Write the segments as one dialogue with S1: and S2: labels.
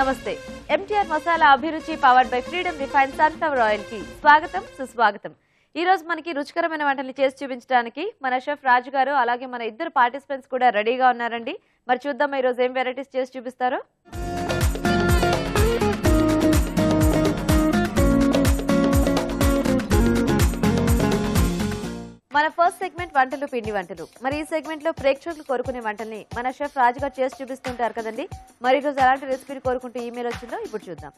S1: నమస్తే ఎంటీఆర్ మసాలా అభిరుచి powered by freedom refine sunflower oil కి స్వాగతం సుస్వాగతం. ఈ రోజు మనకి రుచికరమైన వంటల్ని చేసి చూపించడానికి మన షెఫ్ రాజు గారు అలాగే మన ఇద్దరు పార్టిసిపెంట్స్ కూడా రెడీగా ఉన్నారండి. మరి చూద్దాం ఈ రోజు ఏం వెరైటీస్ చేసి చూపిస్తారో. మన ఫస్ట్ సెగ్మెంట్ వంటలు పిండి వంటలు. మరి ఈ సెగ్మెంట్ లో ప్రేక్షకులు కోరుకునే వంటల్ని మన షెఫ్ రాజు గారు చేసి చూపిస్తుంటారు కదండి. మరి ఈరోజు ఎలాంటి రెసిపీని కోరుకుంటూ ఈమెయిల్ వచ్చిందో ఇప్పుడు చూద్దాం.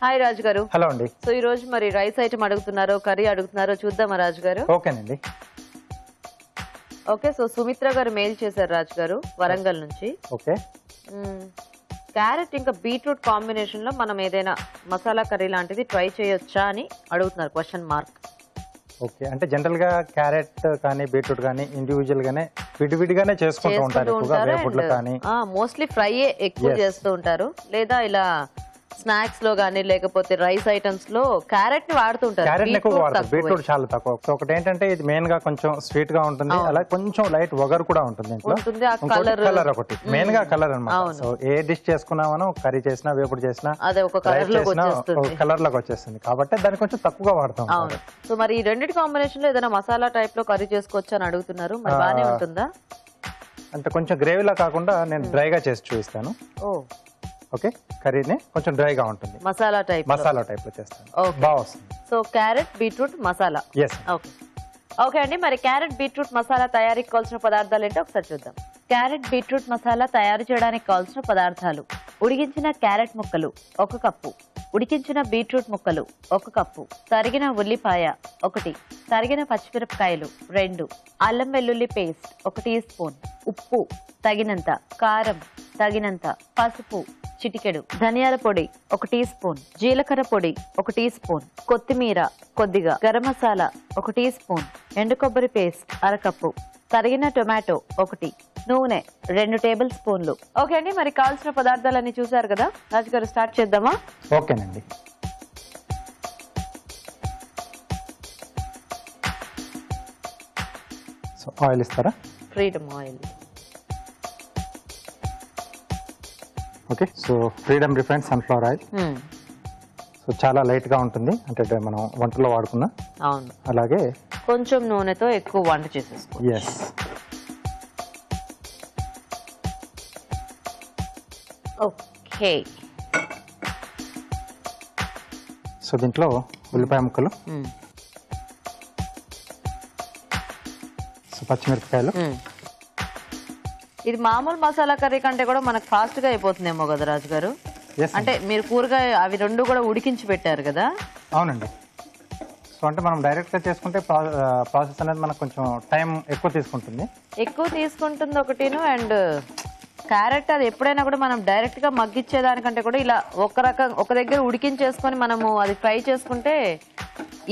S1: హాయ్ రాజు గారు.
S2: హలో అండి.
S1: సో ఈ రోజు మరి రైస్ ఐటమ్ అడుగుతున్నారో కర్రీ అడుగుతున్నారో చూద్దామా రాజు గారు?
S2: ఓకేనండి.
S1: ఓకే, సో సుమిత్ర గారు మెయిల్ చేశారు రాజు గారు వరంగల్ నుంచి.
S2: ఓకే,
S1: క్యారెట్ ఇంకా బీట్రూట్ కాంబినేషన్ లో మనం ఏదైనా మసాలా కర్రీ లాంటిది ట్రై చేయొచ్చా అని అడుగుతున్నారు, క్వశ్చన్ మార్క్.
S2: ఓకే, అంటే జనరల్ గా క్యారెట్ కానీ బీట్రూట్ కానీ ఇండివిజువల్ గానే విడివిడిగానే చేసుకుంటూ ఉంటారు ఎక్కువగా వేపుడులు కానీ.
S1: మోస్ట్లీ ఫ్రై ఎక్కువ చేస్తూ ఉంటారు, లేదా ఇలా స్నాక్స్ లో గానీ లేకపోతే రైస్ ఐటమ్స్ లో క్యారెట్ ని వాడుతుంటారు.
S2: క్యారెట్ ఎక్కువ వాడతారు, బీట్రూట్ చాలా తక్కువ. ఒకటి ఏంటంటే ఇది మెయిన్ గా కొంచెం స్వీట్ గా ఉంటుంది, అలాగే కొంచెం లైట్ వగర్ కూడా ఉంటుంది. కలర్ ఒకటి మెయిన్ గా కలర్ అన్నమాట. సో ఏ డిష్ చేసుకున్నామనో కర్రీ చేసినా వేపుడు చేసినా
S1: అదే ఒక
S2: కలర్ లోకి వచ్చేస్తుంది, కాబట్టి దాన్ని కొంచెం తక్కువగా వాడతాం.
S1: సో మరి ఈ రెండింటి కాంబినేషన్ లో ఏదైనా మసాలా టైప్ లో కర్రీ చేసుకోవచ్చు అని అడుగుతున్నారు, మరి బానే ఉంటుందా?
S2: అంటే కొంచెం గ్రేవీలా కాకుండా నేను డ్రైగా చేసి చూపిస్తాను. ఓకే, కర్రీని కొంచెం డ్రైగా ఉంటుంది, మసాలా టైప్ లో చేస్తాను, బాగా వస్తుంది.
S1: So carrot beetroot masala. Okay అండి, మరి క్యారెట్ బీట్రూట్ మసాలా తయారీకి కావాల్సిన పదార్థాలు ఏంటో ఒకసారి చూద్దాం. క్యారెట్ బీట్రూట్ మసాలా తయారు చేయడానికి కావాల్సిన పదార్థాలు: ఉడికించిన క్యారెట్ ముక్కలు 1 కప్పు, ఉడికించిన బీట్రూట్ ముక్కలు 1 కప్పు, తరిగిన ఉల్లిపాయ 1, తరిగిన పచ్చిమిరపకాయలు 2, అల్లం వెల్లుల్లి పేస్ట్ 1 టీ స్పూన్, ఉప్పు తగినంత, కారం తగినంత, పసుపు చిటికెడు, ధనియాల పొడి 1 టీ స్పూన్, జీలకర్ర పొడి 1 టీ స్పూన్, కొత్తిమీర కొద్దిగా, గరం మసాలా 1 టీ స్పూన్, ఎండు కొబ్బరి పేస్ట్ 1/2 కప్పు, తరిగిన టొమాటో 1, నూనె 2 టేబుల్ స్పూన్లు. ఓకే అండి, మరి కావాల్సిన పదార్థాలన్నీ చూసారు కదా రాజు గారు, స్టార్ట్ చేద్దామా?
S2: ఓకేనండి. సో ఆయిల్ ఇస్తారా?
S1: Freedom oil.
S2: Okay, so freedom refined sunflower oil. So చాలా లైట్ గా ఉంటుంది, అంటే మనం వంటలో వాడుకున్నా.
S1: అవును,
S2: అలాగే
S1: కొంచెం నూనెతో ఎక్కువ వంట చేసేసుకో.
S2: ఎస్.
S1: ఓకే,
S2: సో దీంట్లో ఉల్లిపాయ ముక్కలు, సో పచ్చిమిరపకాయలు.
S1: ఇది మామూలు మసాలా కర్రీ కంటే కూడా మనకు ఫాస్ట్ గా అయిపోతుందేమో కదా రాజు గారు? అంటే మీరు కూరగాయ అవి 2 కూడా ఉడికించి పెట్టారు కదా?
S2: అవునండి. సో అంటే మనం డైరెక్ట్ గా చేసుకుంటే ప్రాసెస్ అనేది మనకు కొంచెం టైం ఎక్కువ తీసుకుంటుంది ఒకటిను. అండ్ క్యారెట్ అది ఎప్పుడైనా కూడా మనం డైరెక్ట్ గా మగ్గిచ్చేదానికంటే కూడా ఇలా ఒక దగ్గర ఉడికించేసుకొని మనము అది ఫ్రై చేసుకుంటే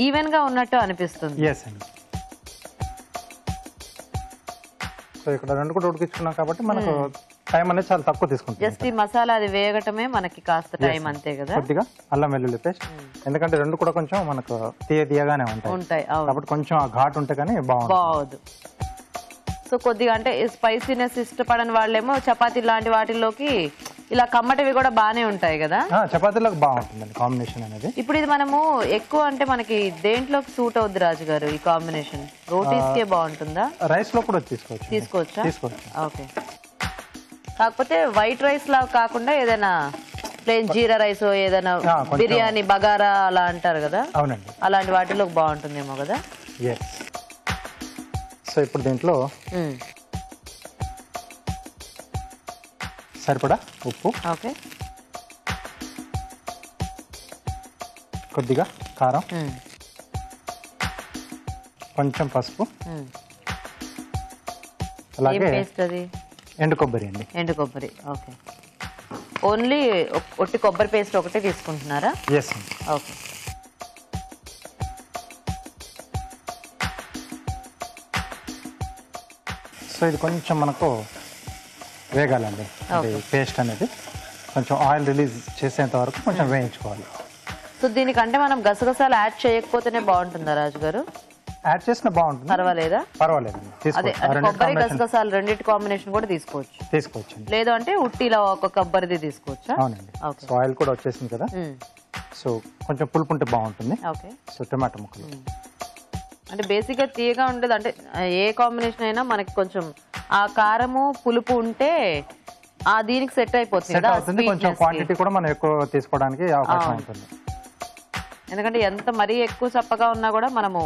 S2: ఈవెన్ గా ఉన్నట్టు అనిపిస్తుంది. ఎస్ అండి. సో ఇక్కడ 2 కూడా ఉడికించుకున్నాం కాబట్టి మనకు టైం అనేది చాలా తక్కువ తీసుకుంటుంది.
S1: జస్ట్ ఈ మసాలా అది వేగటమే మనకి కాస్త టైం, అంతే కదా.
S2: కొద్దిగా అల్లం వెల్లుల్లి పేస్ట్, ఎందుకంటే 2 కూడా కొంచెం మనకు తీయగానే ఉంటాయి కాబట్టి కొంచెం ఆ ఘాట్ ఉంటే కానీ బాగుంది.
S1: సో కొద్దిగా అంటే స్పైసీనెస్ ఇష్టపడని వాళ్ళేమో చపాతీ లాంటి వాటిల్లోకి ఇలా కమ్మటివి కూడా బానే ఉంటాయి కదా,
S2: చపాతీలోకి బాగుంటుంది కాంబినేషన్ అనేది.
S1: ఇప్పుడు ఇది మనము ఎక్కువ అంటే మనకి దేంట్లోకి సూట్ అవుద్ది రాజు గారు ఈ కాంబినేషన్? రోటీస్ కే బాగుంటుందా?
S2: రైస్ లో కూడా తీసుకోవచ్చా?
S1: ఓకే, కాకపోతే వైట్ రైస్ లా కాకుండా ఏదైనా ప్లేన్ జీరా రైస్, ఏదైనా బిర్యానీ బగారా అలా అంటారు కదా.
S2: అవునండి,
S1: అలాంటి వాటిలోకి బాగుంటుందేమో కదా.
S2: సో ఇప్పుడు దీంట్లో సరిపడా ఉప్పు,
S1: ఓకే,
S2: కొద్దిగా కారం, కొంచెం పసుపు, అలాగే ఎండు కొబ్బరి అండి.
S1: ఎండు కొబ్బరి, ఓకే. ఓన్లీ ఒట్టి కొబ్బరి పేస్ట్ ఒకటే తీసుకుంటున్నారా?
S2: ఎస్.
S1: ఓకే.
S2: సో ఇది కొంచెం మనకు వేగాలండి, పేస్ట్ అనేది కొంచెం ఆయిల్ రిలీజ్ చేసేంత వరకు కొంచెం వేయించుకోవాలి.
S1: సో దీనికంటే మనం గసగసాలు యాడ్ చేయకపోతేనే బాగుంటుందా రాజు గారు?
S2: యాడ్ చేసిన బాగుంటుంది.
S1: పర్వాలేదా?
S2: పర్వాలేదండి.
S1: అదే కొబ్బరి గసగసాలు రెండింటి కాంబినేషన్ కూడా తీసుకోవచ్చు. లేదు అంటే ఉట్టిలో ఒక కొబ్బరిది తీసుకోవచ్చా?
S2: అవునండి. సో ఆయిల్ కూడా వచ్చేసింది కదా, సో కొంచెం పులుపు ఉంటే బాగుంటుంది.
S1: ఓకే.
S2: సో టమాటా ముక్కలు
S1: అంటే బేసిక్ గా తీయగా ఉండదు, అంటే ఏ కాంబినేషన్ అయినా మనకి కొంచెం ఆ కారము పులుపు ఉంటే ఆ దీనికి సెట్ అయిపోతుంది.
S2: కొంచెం క్వాంటిటీ కూడా మనం ఎక్కువ తీసుకోవడానికి అవకాశం ఉంటుంది.
S1: ఎందుకంటే ఎంత మరీ ఎక్కువ చప్పగా ఉన్నా కూడా మనము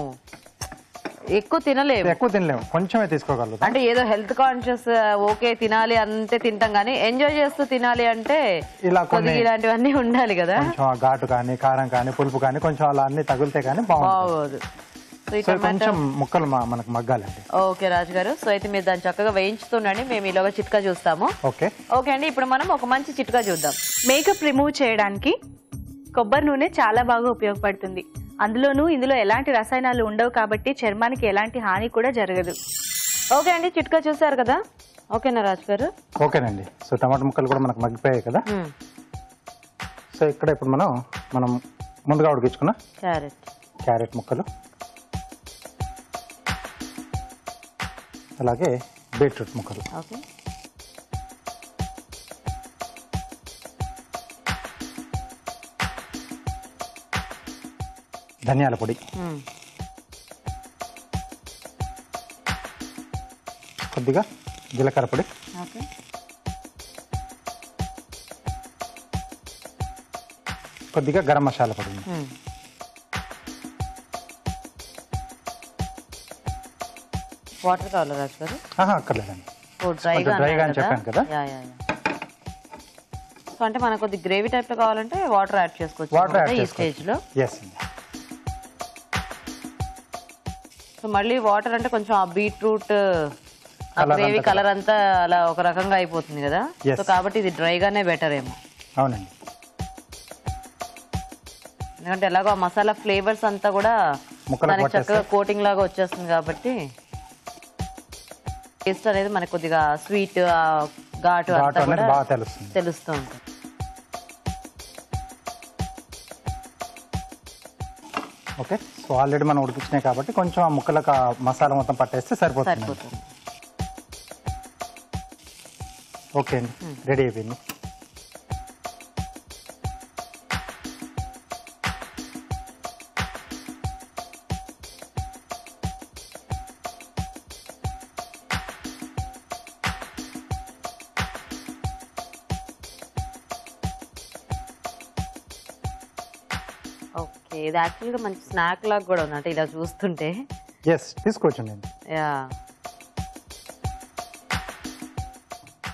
S1: ఎక్కువ తినలేము,
S2: కొంచెమే తీసుకోగలరు.
S1: అంటే ఏదో హెల్త్ కాన్షియస్ ఓకే తినాలి అంతే తింటాం, కానీ ఎంజాయ్ చేస్తూ తినాలి అంటే ఇలాంటివన్నీ ఉండాలి కదా.
S2: ఘాటు కానీ కారం కానీ పులుపు కానీ కొంచెం అలా అన్ని తగిలితే కానీ బాగుంది. కొంచెం ముక్కలు మనకు మగ్గాలండి.
S1: ఓకే రాజు గారు, సో అయితే మీరు దాన్ని చక్కగా వేయించుతుండండి, మేము ఈలోగా చిట్కా చూస్తాము.
S2: ఓకే
S1: అండి, ఇప్పుడు మనం ఒక మంచి చిట్కా చూద్దాం.
S3: మేకప్ రిమూవ్ చేయడానికి కొబ్బరి నూనె చాలా బాగా ఉపయోగపడుతుంది. ఇందులో ఎలాంటి రసాయనాలు ఉండవు కాబట్టి చర్మానికి ఎలాంటి హాని కూడా జరగదు.
S1: ఓకే అండి, చిట్కా చూసారు కదా. ఓకేనా రాజు గారు?
S2: ఓకేనండి. సో టమాటా ముక్కలు కూడా మనకు మగ్గిపోయాయి కదా. సో ఇక్కడ ఇప్పుడు మనం ముందుగా ఉడికించుకున్న క్యారెట్ ముక్కలు, అలాగే బీట్రూట్ ముక్కలు,
S1: ఓకే,
S2: ధనియాల పొడి, కొద్దిగా జీలకర్ర పొడి, కొద్దిగా గరం మసాలా పొడి.
S1: వాటర్ కావాలా రాజు గారు?
S2: అక్కర్లేదండి,
S1: డ్రైగా
S2: అని చెప్పాను కదా.
S1: సో అంటే మనకు కొద్ది గ్రేవీ టైప్ లో కావాలంటే వాటర్ యాడ్ చేసుకోవచ్చు ఈ స్టేజ్ లో. సో మళ్ళీ వాటర్ అంటే కొంచెం ఆ బీట్రూట్ గ్రేవీ కలర్ అంతా అలా ఒక రకంగా అయిపోతుంది కదా, సో కాబట్టి ఇది డ్రైగానే బెటర్ ఏమో.
S2: అవునండి,
S1: ఎందుకంటే ఎలాగో ఆ మసాలా ఫ్లేవర్స్ అంతా కూడా మనకి చక్కగా కోటింగ్ లాగా వచ్చేస్తుంది కాబట్టి టేస్ట్ అనేది మనకి కొద్దిగా స్వీట్ ఘాటు అంతా కూడా తెలుస్తూ ఉంటుంది.
S2: ఓకే, సో ఆల్రెడీ మనం ఉడికించినాయి కాబట్టి కొంచెం ఆ ముక్కలకు మసాలా మొత్తం పట్టేస్తే సరిపోతుంది. ఓకే అండి, రెడీ అయిపోయింది.
S1: ఓకే, ఇది యాక్చువల్గా మంచి స్నాక్ లాగా కూడా ఉంది, అంటే ఇలా చూస్తుంటే.
S2: తీసుకోవచ్చండి.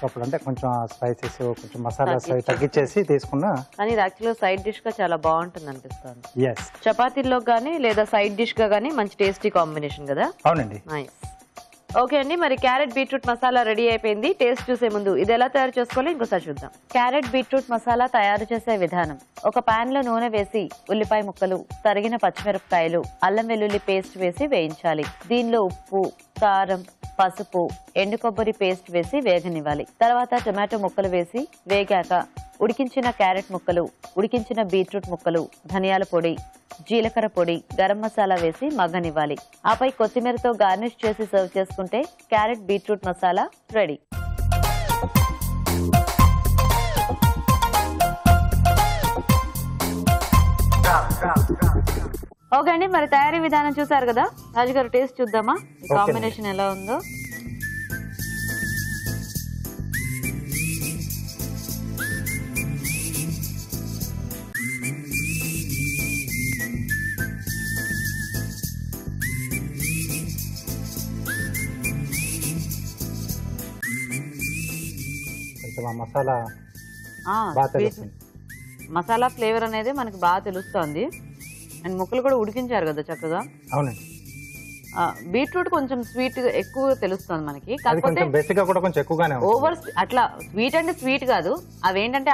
S2: అప్పుడు అంటే కొంచెం స్పైసెస్ కొంచెం మసాలాస్ తగ్గించేసి తీసుకున్నా,
S1: కానీ ఇది యాక్చువల్గా సైడ్ డిష్ గా చాలా బాగుంటుంది అనిపిస్తుంది. చపాతీల్లో కానీ లేదా సైడ్ డిష్ గా కానీ మంచి టేస్టీ కాంబినేషన్ కదా.
S2: అవునండి.
S1: నైస్. ఓకే అండి, మరి క్యారెట్ బీట్రూట్ మసాలా రెడీ అయిపోయింది. టేస్ట్ చూసే ముందు ఇది ఎలా తయారు చేసుకోవాలో ఇంకోసారి చూద్దాం. క్యారెట్ బీట్రూట్ మసాలా తయారు చేసే విధానం: ఒక పాన్ లో నూనె వేసి ఉల్లిపాయ ముక్కలు, తరిగిన పచ్చిమిరపకాయలు, అల్లం వెల్లుల్లి పేస్ట్ వేసి వేయించాలి. దీనిలో ఉప్పు, కారం, పసుపు, ఎండు కొబ్బరి పేస్ట్ వేసి వేగనివ్వాలి. తర్వాత టొమాటో ముక్కలు వేసి వేగాక ఉడికించిన క్యారెట్ ముక్కలు, ఉడికించిన బీట్రూట్ ముక్కలు, ధనియాల పొడి, జీలకర్ర పొడి, గరం మసాలా వేసి మగ్గనివ్వాలి. ఆపై కొత్తిమీరతో గార్నిష్ చేసి సర్వ్ చేసుకుంటే carrot beetroot masala ready. Okay అండి, మరి తయారీ విధానం చూసారు కదా. రాజుగారు టేస్ట్ చూద్దామా, కాంబినేషన్ ఎలా ఉందో. మసాలా ఫ్లేవర్ అనేది మనకి బాగా తెలుస్తుంది. అండ్ ముక్కలు కూడా ఉడికించారు కదా చక్కగా.
S2: అవునండి.
S1: బీట్రూట్ కొంచెం స్వీట్ ఎక్కువ తెలుస్తుంది మనకి, కాకపోతే ఓవర్ అట్లా స్వీట్ అంటే స్వీట్ కాదు, అవేంటంటే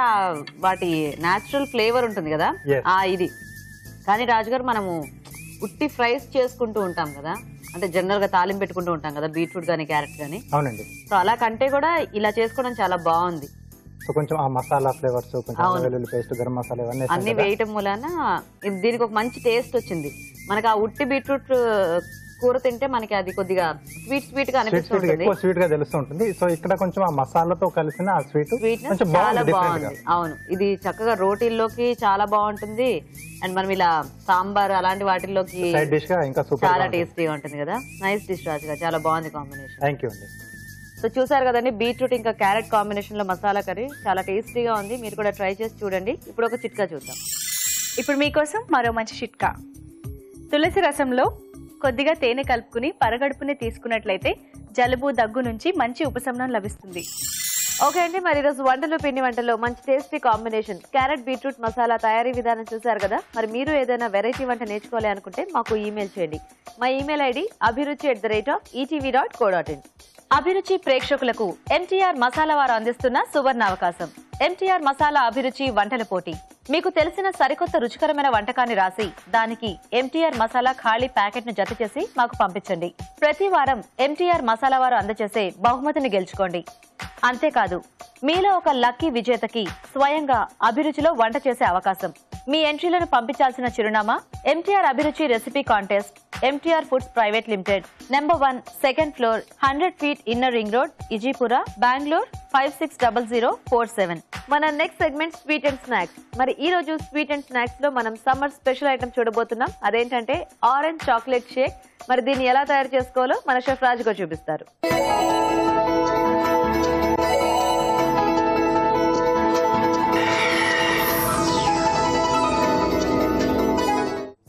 S1: వాటి న్యాచురల్ ఫ్లేవర్ ఉంటుంది కదా ఇది. కానీ రాజుగారు మనము ఉట్టి ఫ్రైస్ చేసుకుంటూ ఉంటాం కదా, అంటే జనరల్ గా తాలింపు పెట్టుకుంటూ ఉంటాం కదా బీట్రూట్ గానీ క్యారెట్ గానీ.
S2: అవునండి.
S1: సో అలా కంటే కూడా ఇలా చేసుకోవడం చాలా బాగుంది.
S2: కొంచెం ఆ మసాలా ఫ్లేవర్స్, వెల్లుల్లి పేస్ట్, గరం మసాలా ఇవన్నీ
S1: అన్ని వేయటం మూలాన దీనికి ఒక మంచి టేస్ట్ వచ్చింది. మనకి ఆ ఉట్టి బీట్రూట్ కూర తింటే మనకి అది కొద్దిగా స్వీట్ గా అనిపిస్తుంది,
S2: ఎక్కువ స్వీట్ గా తెలుస్తూ ఉంటుంది. సో ఇక్కడ కొంచెం ఆ మసాలాతో కలిసిన ఆ స్వీట్ కొంచెం
S1: చాలా బాగుంది. అవును, ఇది చక్కగా రోటీల్లోకి చాలా బాగుంటుంది. అండ్ మనం ఇలా సాంబార్ అలాంటి వాటిల్లోకి
S2: సైడ్ డిష్ గా ఇంకా సూపర్
S1: చాలా టేస్టీగా ఉంటుంది కదా. నైస్ డిష్ రాజు గారు, చాలా బాగుంది కాంబినేషన్.
S2: థ్యాంక్ యూ అండి.
S1: సో చూసారు కదండి, బీట్రూట్ ఇంకా క్యారెట్ కాంబినేషన్ లో మసాలా కర్రీ చాలా టేస్టీగా ఉంది. మీరు కూడా ట్రై చేసి చూడండి. ఇప్పుడు ఒక చిట్కా చూద్దాం.
S3: ఇప్పుడు మీకోసం మరో మంచి చిట్కా. తులసి రసంలో కొద్దిగా తేనె కలుపుకుని పరగడుపునే తీసుకున్నట్లయితే జలుబు దగ్గు నుంచి మంచి ఉపశమనం లభిస్తుంది.
S1: ఓకే అండి, మరి ఈరోజు వంటలు పిండి వంటల్లో మంచి tasty combination carrot beetroot masala తయారీ విధానం చూసారు కదా. మరి మీరు ఏదైనా వెరైటీ వంట నేర్చుకోవాలి అనుకుంటే మాకు ఈమెయిల్ చేయండి. మా ఈమెయిల్ ఐడి abhiruchi@etv.co.in. అభిరుచి ప్రేక్షకులకు ఎంటీఆర్ మసాలా వారు అందిస్తున్న సువర్ణ అవకాశం. ఎంటీఆర్ మసాలా అభిరుచి వంటల పోటీ. మీకు తెలిసిన సరికొత్త రుచికరమైన వంటకాన్ని రాసి దానికి ఎంటీఆర్ మసాలా ఖాళీ ప్యాకెట్ ను జత చేసి మాకు పంపించండి. ప్రతి వారం ఎంటీఆర్ మసాలా వారు అందజేసే బహుమతిని గెలుచుకోండి. అంతేకాదు, మీలో ఒక లక్కీ విజేతకి స్వయంగా అభిరుచిలో వంట చేసే అవకాశం. మీ ఎంట్రీలను పంపించాల్సిన చిరునామా ఎంటీఆర్ అభిరుచి recipe contest, MTR foods private limited, number 1, second floor, 100 feet inner ring road, Ejipura, Bengaluru 560047. మన next segment sweet and snacks. మరి ఈ రోజు స్వీట్ అండ్ స్నాక్స్ లో మనం సమ్మర్ స్పెషల్ ఐటమ్ చూడబోతున్నాం. అదేంటంటే ఆరెంజ్ చాక్లెట్ షేక్. మరి దీన్ని ఎలా తయారు చేసుకోవాలో మన షెఫ్ రాజు గారు చూపిస్తారు.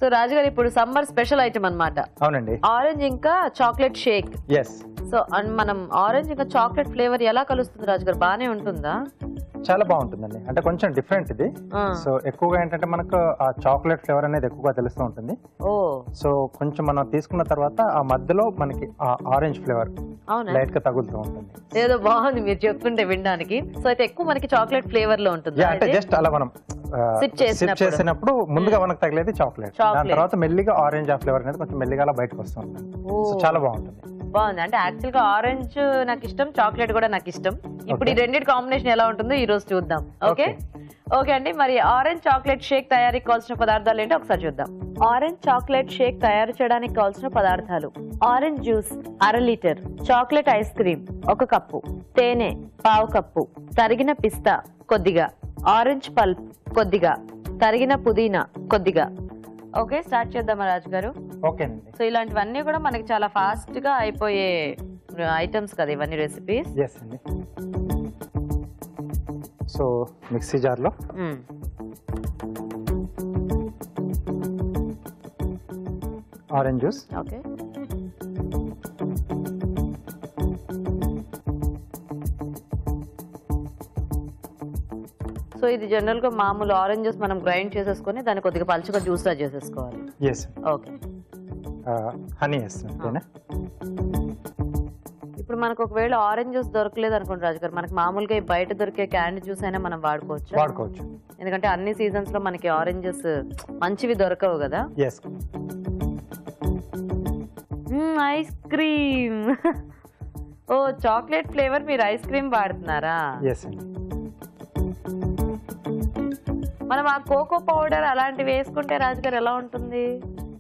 S1: సో రాజు గారు, ఇప్పుడు సమ్మర్ స్పెషల్ ఐటమ్ అన్నమాట.
S2: అవునండి,
S1: ఆరెంజ్ ఇంకా చాక్లెట్ షేక్.
S2: ఎస్.
S1: సో మనం ఆరెంజ్ ఇంకా చాక్లెట్ ఫ్లేవర్ ఎలా కలుస్తుంది రాజు గారు? బానే ఉంటుందా?
S2: చాలా బాగుంటుందండి. అంటే కొంచెం డిఫరెంట్ ఇది. సో ఎక్కువగా ఏంటంటే మనకు ఆ చాక్లెట్ ఫ్లేవర్ అనేది ఎక్కువగా తెలుస్తూ ఉంటుంది.
S1: ఓ,
S2: సో కొంచెం మనం తీసుకున్న తర్వాత ఆ మధ్యలో మనకి ఆ ఆరెంజ్ ఫ్లేవర్ లైట్ గా తగులుతూ ఉంటుంది.
S1: ఏదో బాగుంది మీరు చెప్తుంటే వినడానికి. సో అయితే ఎక్కువ మనకి చాక్లెట్ ఫ్లేవర్ లో ఉంటుంది.
S2: అంటే జస్ట్ అలా మనం సిప్ చేసినప్పుడు ముందుగా మనకు తగిలేది చాక్లెట్, దాని తర్వాత మెల్లిగా ఆరెంజ్ ఆ ఫ్లేవర్ అనేది కొంచెం మెల్లిగా అలా బయటకు వస్తూ ఉంటుంది. సో చాలా బాగుంటుంది.
S1: బాగుంది. అంటే యాక్చువల్ గా ఆరెంజ్ నాకు ఇష్టం, చాక్లెట్ కూడా నాకు ఇష్టం. ఇప్పుడు ఈ రెండింటి కాంబినేషన్ ఎలా ఉంటుందో ఈ రోజు చూద్దాం. ఓకే ఓకే అండి, మరి ఆరెంజ్ చాక్లెట్ షేక్ తయారీకి కావాల్సిన పదార్థాలు ఏంటో ఒకసారి చూద్దాం. ఆరెంజ్ చాక్లెట్ షేక్ తయారు చేయడానికి కావాల్సిన పదార్థాలు: orange juice 1/2 litre, chocolate ice cream 1 cup, తేనె 1/2 కప్పు, తరిగిన పిస్తా కొద్దిగా, ఆరెంజ్ పల్ప్ కొద్దిగా, తరిగిన పుదీనా కొద్దిగా. ఓకే, స్టార్ట్ చేద్దామా రాజు గారు?
S2: ఓకేనండి.
S1: సో ఇలాంటివన్నీ కూడా మనకి చాలా ఫాస్ట్ గా అయిపోయే ఐటమ్స్ కదా ఇవన్నీ, రెసిపీస్.
S2: ఎస్ అండి. సో మిక్సీ జార్లో ఆరెంజ్ జ్యూస్,
S1: ఓకే, సో ఇది జనరల్ గా మామూలు ఆరెంజ్ జ్యూస్ మనం గ్రైండ్ చేసేసుకొని దాన్ని కొద్దిగా పలుచగా జ్యూస్ లా చేసేసుకోవాలి.
S2: ఎస్.
S1: ఓకే,
S2: హనీ వేస్తాను.
S1: ఇప్పుడు మనకు ఒకవేళ ఆరెంజ్ జ్యూస్ దొరకలేదు అనుకోండి రాజు గారు, మనకి మామూలుగా బయట దొరికే క్యాండీ జ్యూస్ అయినా మనం వాడుకోవచ్చు. ఎందుకంటే అన్ని సీజన్స్ లో మనకి ఆరెంజెస్ మంచివి దొరకవు కదా.
S2: Yes.
S1: Ice cream. Oh, chocolate flavour మీరు ఐస్ క్రీమ్ వాడుతున్నారా?
S2: ఎస్ అండి.
S1: మనం ఆ కోకో పౌడర్ అలాంటివి వేసుకుంటే రాజుగారు ఎలా ఉంటుంది?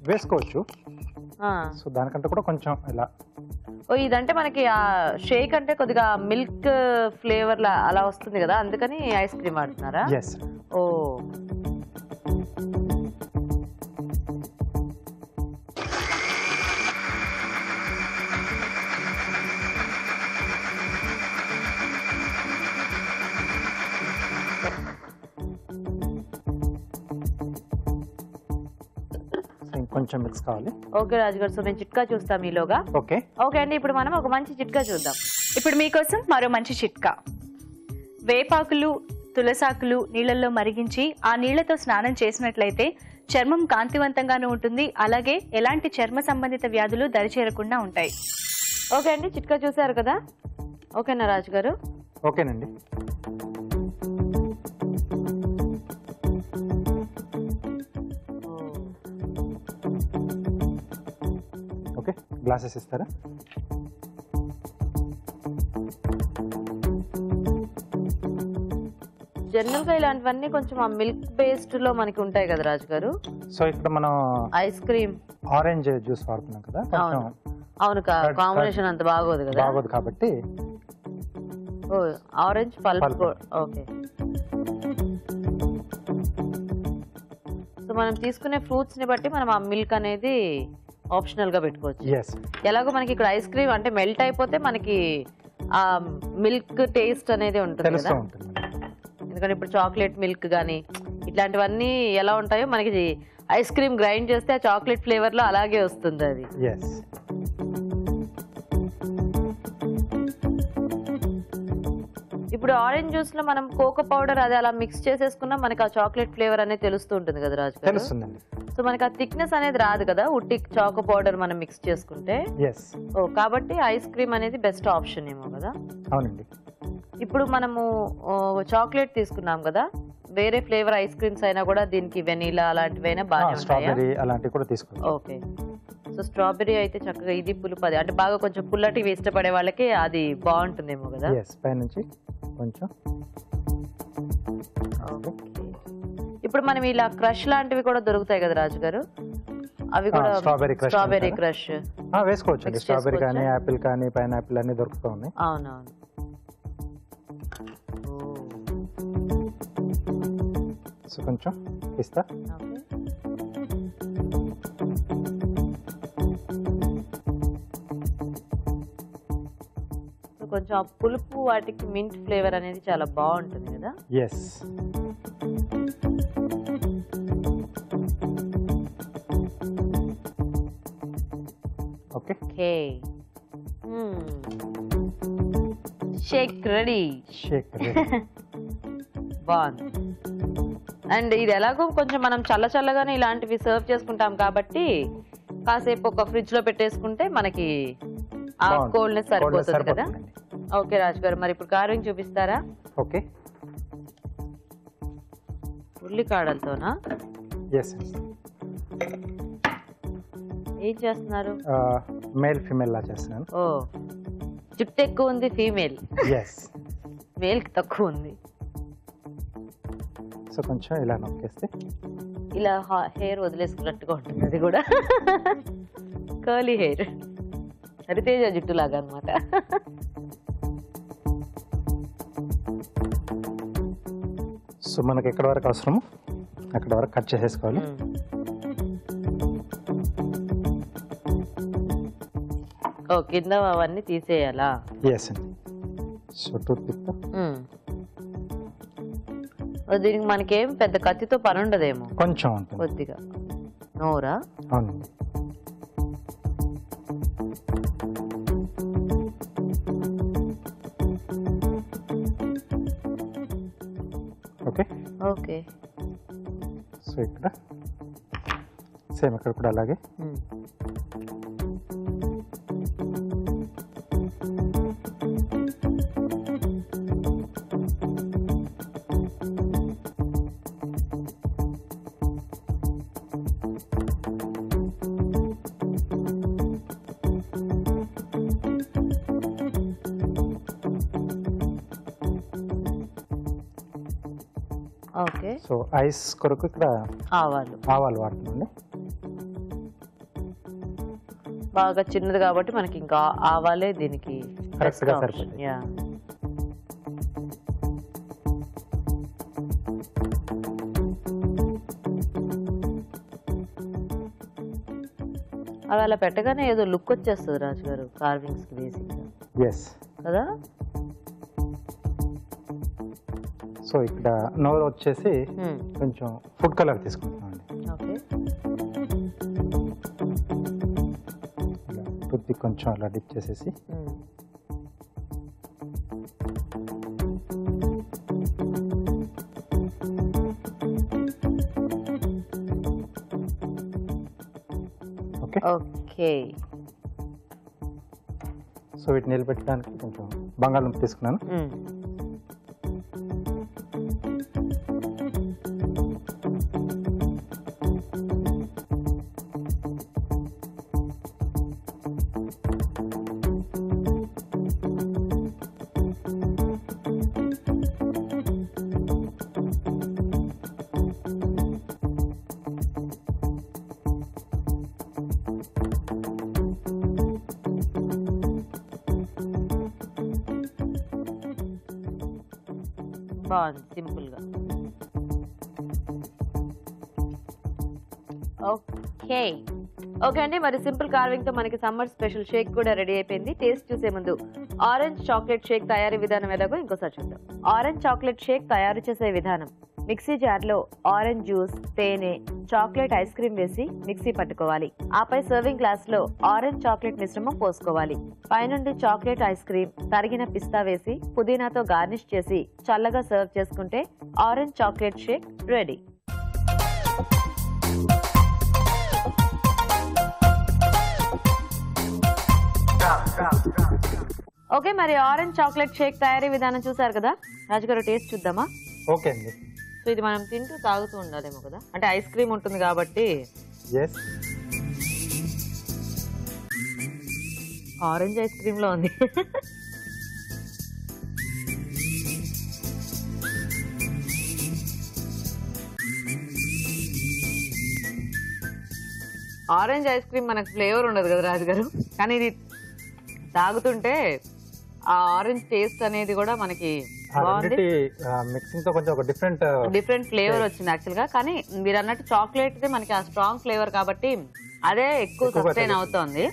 S2: వేసుకోవచ్చు. సో దానికంటే కూడా కొంచెం ఇలా.
S1: ఓ, ఇదంటే మనకి ఆ షేక్ అంటే కొద్దిగా మిల్క్ ఫ్లేవర్ లా అలా వస్తుంది కదా, అందుకని ఐస్ క్రీమ్ వాడుతున్నారా?
S2: ఎస్.
S1: ఓ,
S2: కొంచెం మిక్స్ కావాలి.
S1: ఓకే రాజు గారు, సో నేను చిట్కా చూస్తాం ఈలోగా.
S2: ఓకే
S1: ఓకే అండి, ఇప్పుడు మనం ఒక మంచి చిట్కా చూద్దాం.
S3: ఇప్పుడు మీకోసం మరో మంచి చిట్కా. వేపాకులు, తులసాకులు నీళ్లలో మరిగించి ఆ నీళ్లతో స్నానం చేసినట్లయితే చర్మం కాంతివంతంగానూ ఉంటుంది, అలాగే ఎలాంటి చర్మ సంబంధిత వ్యాధులు దరిచేరకుండా ఉంటాయి.
S1: ఓకే అండి, చిట్కా చూసారు కదా. ఓకేనా రాజు గారు?
S2: ఓకేనండి. ఓకే, గ్లాసెస్ ఇస్తారా?
S1: జనరల్ గా ఇలాంటివన్నీ కొంచెం ఆ మిల్క్ బేస్డ్ లో మనకి ఉంటాయి కదా రాజు గారు.
S2: సో ఇక్కడ మనం
S1: ఐస్ క్రీమ్
S2: ఆరెంజ్ జ్యూస్ వాడుతున్నాం కదా, కొంచెం
S1: అవును కాంబినేషన్ అంత బాగోదు కదా,
S2: బాగోదు కాబట్టి
S1: ఆరెంజ్ పల్ప్. ఓకే, సో మనం తీసుకునే ఫ్రూట్స్ ని బట్టి మనం ఆ మిల్క్ అనేది ఆప్షనల్ గా పెట్టుకోవచ్చు. ఎలాగో మనకి ఇక్కడ ఐస్ క్రీమ్ అంటే మెల్ట్ అయిపోతే మనకి ఆ మిల్క్ టేస్ట్ అనేది ఉంటుంది కదా, ఎందుకంటే ఇప్పుడు చాక్లెట్ మిల్క్ కానీ ఇట్లాంటివన్నీ ఎలా ఉంటాయో మనకి ఐస్ క్రీమ్ గ్రైండ్ చేస్తే ఆ చాక్లెట్ ఫ్లేవర్ లో అలాగే వస్తుంది అది. ఇప్పుడు ఆరెంజ్ జ్యూస్ లో మనం కోకో పౌడర్ అది అలా మిక్స్ చేసేసుకున్నా మనకి ఆ చాక్లెట్ ఫ్లేవర్ అనేది తెలుస్తూ ఉంటుంది కదా రాజు గారు. సో మనకి ఆ థిక్నెస్ అనేది రాదు కదా ఉట్టి చాకో పౌడర్ మనం మిక్స్ చేసుకుంటే. కాబట్టి ఐస్ క్రీమ్ అనేది బెస్ట్ ఆప్షన్ ఏమో కదా.
S2: అవునండి.
S1: ఇప్పుడు మనము చాక్లెట్ తీసుకున్నాం కదా, వేరే ఫ్లేవర్ ఐస్ క్రీమ్స్ అయినా కూడా దీనికి వెనీలా అలాంటివైనా బాగా
S2: స్ట్రాబెర్రీ అలాంటివి కూడా తీసుకోవచ్చు.
S1: ఓకే, సో స్ట్రాబెర్రీ అయితే చక్కగా ఇది పులుపది అంటే బాగా కొంచెం పుల్లటివి ఇష్టపడే వాళ్ళకి అది బాగుంటుందేమో కదా.
S2: పైనుంచి కొంచెం.
S1: ఇప్పుడు మనం ఇలా క్రష్ లాంటివి కూడా దొరుకుతాయి కదా రాజు గారు, అవి కూడా స్ట్రాబెర్రీ క్రష్
S2: వేసుకోవచ్చు. స్ట్రాబెర్రీ కానీ యాపిల్ కానీ పైనాపిల్ అన్ని దొరుకుతూ ఉన్నాయి.
S1: అవునవును.
S2: సో కొంచెం పిస్తా.
S1: కొంచెం ఆ పులుపు వాటికి మింట్ ఫ్లేవర్ అనేది చాలా బాగుంటుంది కదా. Okay, Sheikh ready. బాగుంది. అండ్ ఇది ఎలాగో కొంచెం మనం చల్లగానే ఇలాంటివి సర్వ్ చేసుకుంటాం కాబట్టి కాసేపు ఒక ఫ్రిడ్జ్ లో పెట్టేసుకుంటే మనకి ఆ కోల్డ్నెస్ సరిపోతుంది కదా. ఓకే రాజు గారు, మరి ఇప్పుడు కార్వింగ్ చూపిస్తారా?
S2: ఓకే,
S1: ఉల్లికాడలతోనా? ఏం చేస్తున్నారు?
S2: మేల్ ఫీమేల్ లా చేస్తున్నాను.
S1: ఓ, జుట్టు ఎక్కువ ఉంది ఫీమేల్, మేల్ కి తక్కువ ఉంది.
S2: సో కొంచెం ఇలా నొక్కేస్తే
S1: ఇలా హెయిర్ వదిలేసుకున్నట్టుగా ఉంటుంది, అది కూడా కర్లీ హెయిర్, హరితేజ జుట్టు లాగా అనమాట.
S2: సో మనకి ఎక్కడ వరకు అవసరమో అక్కడ వరకు కట్ చేసేసుకోవాలి.
S1: కింద అవన్నీ తీసేయాలా?
S2: సో టూత్ పిక్ తో.
S1: దీనికి మనకేం పెద్ద కత్తితో పని ఉండదేమో,
S2: కొంచెం ఉంటుంది
S1: కొద్దిగా. నోరా?
S2: అవునండి. Okay
S1: okay.
S2: సో ఇక్కడ సేమ్ ఇక్కడ కూడా అలాగే.
S1: ఓకే.
S2: సో ఐస్ కొరకు ఇక్కడ ఆవాలు వాడుతుంది.
S1: బాగా చిన్నది కాబట్టి మనకి ఇంకా ఆవాలే దీనికి
S2: కరెక్ట్ గా సరిపోతుంది.
S1: అవి అలా పెట్టగానే ఏదో లుక్ వచ్చేస్తుంది రాజు గారు కార్వింగ్స్ కి బేసిక్గా కదా.
S2: సో ఇక్కడ నోరు వచ్చేసి కొంచెం ఫుడ్ కలర్ తీసుకుంటున్నాం అండి. టూత్ కొంచెం అలా డిప్ చేసేసి
S1: ఓకే.
S2: సో వీటిని నిలబెట్టడానికి కొంచెం బంగాళదుంప తీసుకున్నాను.
S1: బాగుంది సింపుల్ గా. ఓకే ఓకే అండి, మరి సింపుల్ కార్వింగ్ తో మనకి సమ్మర్ స్పెషల్ షేక్ కూడా రెడీ అయిపోయింది. టేస్ట్ చూసే ముందు ఆరెంజ్ చాక్లెట్ షేక్ తయారీ విధానం ఎలాగో ఇంకోసారి చూద్దాం. ఆరెంజ్ చాక్లెట్ షేక్ తయారు చేసే విధానం: మిక్సీ జార్ లో ఆరెంజ్ జ్యూస్, తేనె, చాక్లెట్ ఐస్ క్రీమ్ వేసి మిక్సీ పట్టుకోవాలి. ఆపై సర్వింగ్ గ్లాస్ లో ఆరెంజ్ చాక్లెట్ మిశ్రమం పోసుకోవాలి. పైనుండి చాక్లెట్ ఐస్ క్రీమ్, తరిగిన పిస్తా వేసి పుదీనాతో గార్నిష్ చేసి చల్లగా సర్వ్ చేసుకుంటే orange chocolate shake ready. Okay, మరి ఆరెంజ్ చాక్లెట్ షేక్ తయారీ విధానం చూసారు కదా. రాజుగారు టేస్ట్ చూద్దామా?
S2: ఓకే అండి.
S1: సో ఇది మనం తింటూ తాగుతూ ఉండాలేమో కదా, అంటే ఐస్ క్రీమ్ ఉంటుంది కాబట్టి. ఆరెంజ్ ఐస్ క్రీమ్ లో ఉంది. ఆరెంజ్ ఐస్ క్రీమ్ మనకు ఫ్లేవర్ ఉండదు కదా రాజుగారు, కానీ ఇది తాగుతుంటే ఆ ఆరెంజ్ టేస్ట్ అనేది కూడా మనకి
S2: మిక్సింగ్ తో కొంచెం ఒక డిఫరెంట్
S1: ఫ్లేవర్ వచ్చింది యాక్చువల్ గా. కానీ మీరు అన్నట్టు చాక్లెట్ మనకి ఆ స్ట్రాంగ్ ఫ్లేవర్ కాబట్టి అదే ఎక్కువ సస్టైన్ అవుతోంది.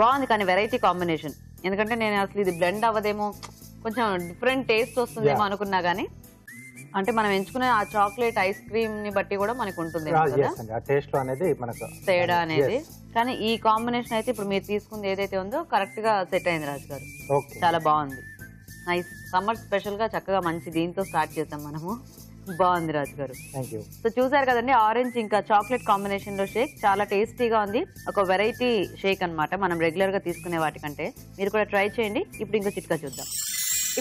S1: బాగుంది, కానీ వెరైటీ కాంబినేషన్. ఎందుకంటే నేను అసలు ఇది బ్లెండ్ అవ్వదేమో, కొంచెం డిఫరెంట్ టేస్ట్ వస్తుందేమో అనుకున్నా, కానీ అంటే మనం ఎంచుకునే ఆ చాక్లెట్ ఐస్ క్రీమ్ ని బట్టి కూడా మనకు ఉంటుంది తేడా అనేది. కానీ ఈ కాంబినేషన్ అయితే ఇప్పుడు మీరు తీసుకుంది ఏదైతే ఉందో కరెక్ట్ గా సెట్ అయింది రాజు గారు. చాలా బాగుంది, నైస్. సమ్మర్ స్పెషల్ గా చక్కగా మంచి దీంతో స్టార్ట్ చేద్దాం మనము. బాగుంది రాజు గారు. సో చూసారు కదండి, ఆరెంజ్ ఇంకా చాక్లెట్ కాంబినేషన్ లో షేక్ చాలా టేస్టీగా ఉంది. ఒక వెరైటీ షేక్ అన్నమాట, మనం రెగ్యులర్ గా తీసుకునే వాటికంటే. మీరు కూడా ట్రై చేయండి. ఇప్పుడు ఇంకో చిట్కా చూద్దాం.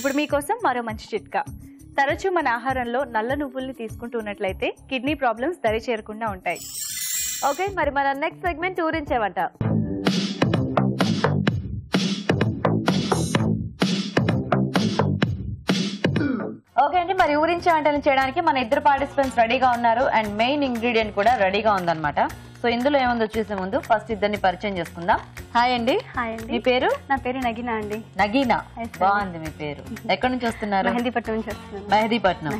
S3: ఇప్పుడు మీకోసం మరో మంచి చిట్కా. తరచూ మన ఆహారంలో నల్ల నువ్వుల్ని తీసుకుంటూ ఉన్నట్లయితే కిడ్నీ ప్రాబ్లమ్స్ దరి చేరకుండా ఉంటాయి.
S1: ఓకే, మరి మన నెక్స్ట్ సెగ్మెంట్ ఊరించేవంట. ఓకే అండి, మరి ఊరించే వంటలు చేయడానికి మన ఇద్దరు పార్టిసిపెంట్స్ రెడీగా ఉన్నారు. అండ్ మెయిన్ ఇంగ్రీడియంట్ కూడా రెడీగా ఉందన్నమాట. సో ఇందులో ఏముందో చూసే ముందు ఫస్ట్ ఇద్దరిని పరిచయం చేసుకుందాం. హాయ్ అండి.
S4: హాయ్ అండి.
S1: మీ పేరు?
S4: నా పేరు నగీనా అండి.
S1: నగీనా, బాగుంది మీ పేరు. ఎక్కడి నుంచి వస్తున్నారు?
S4: మెహదీపట్నం నుంచి వస్తున్నాను.
S1: మెహదీపట్నం.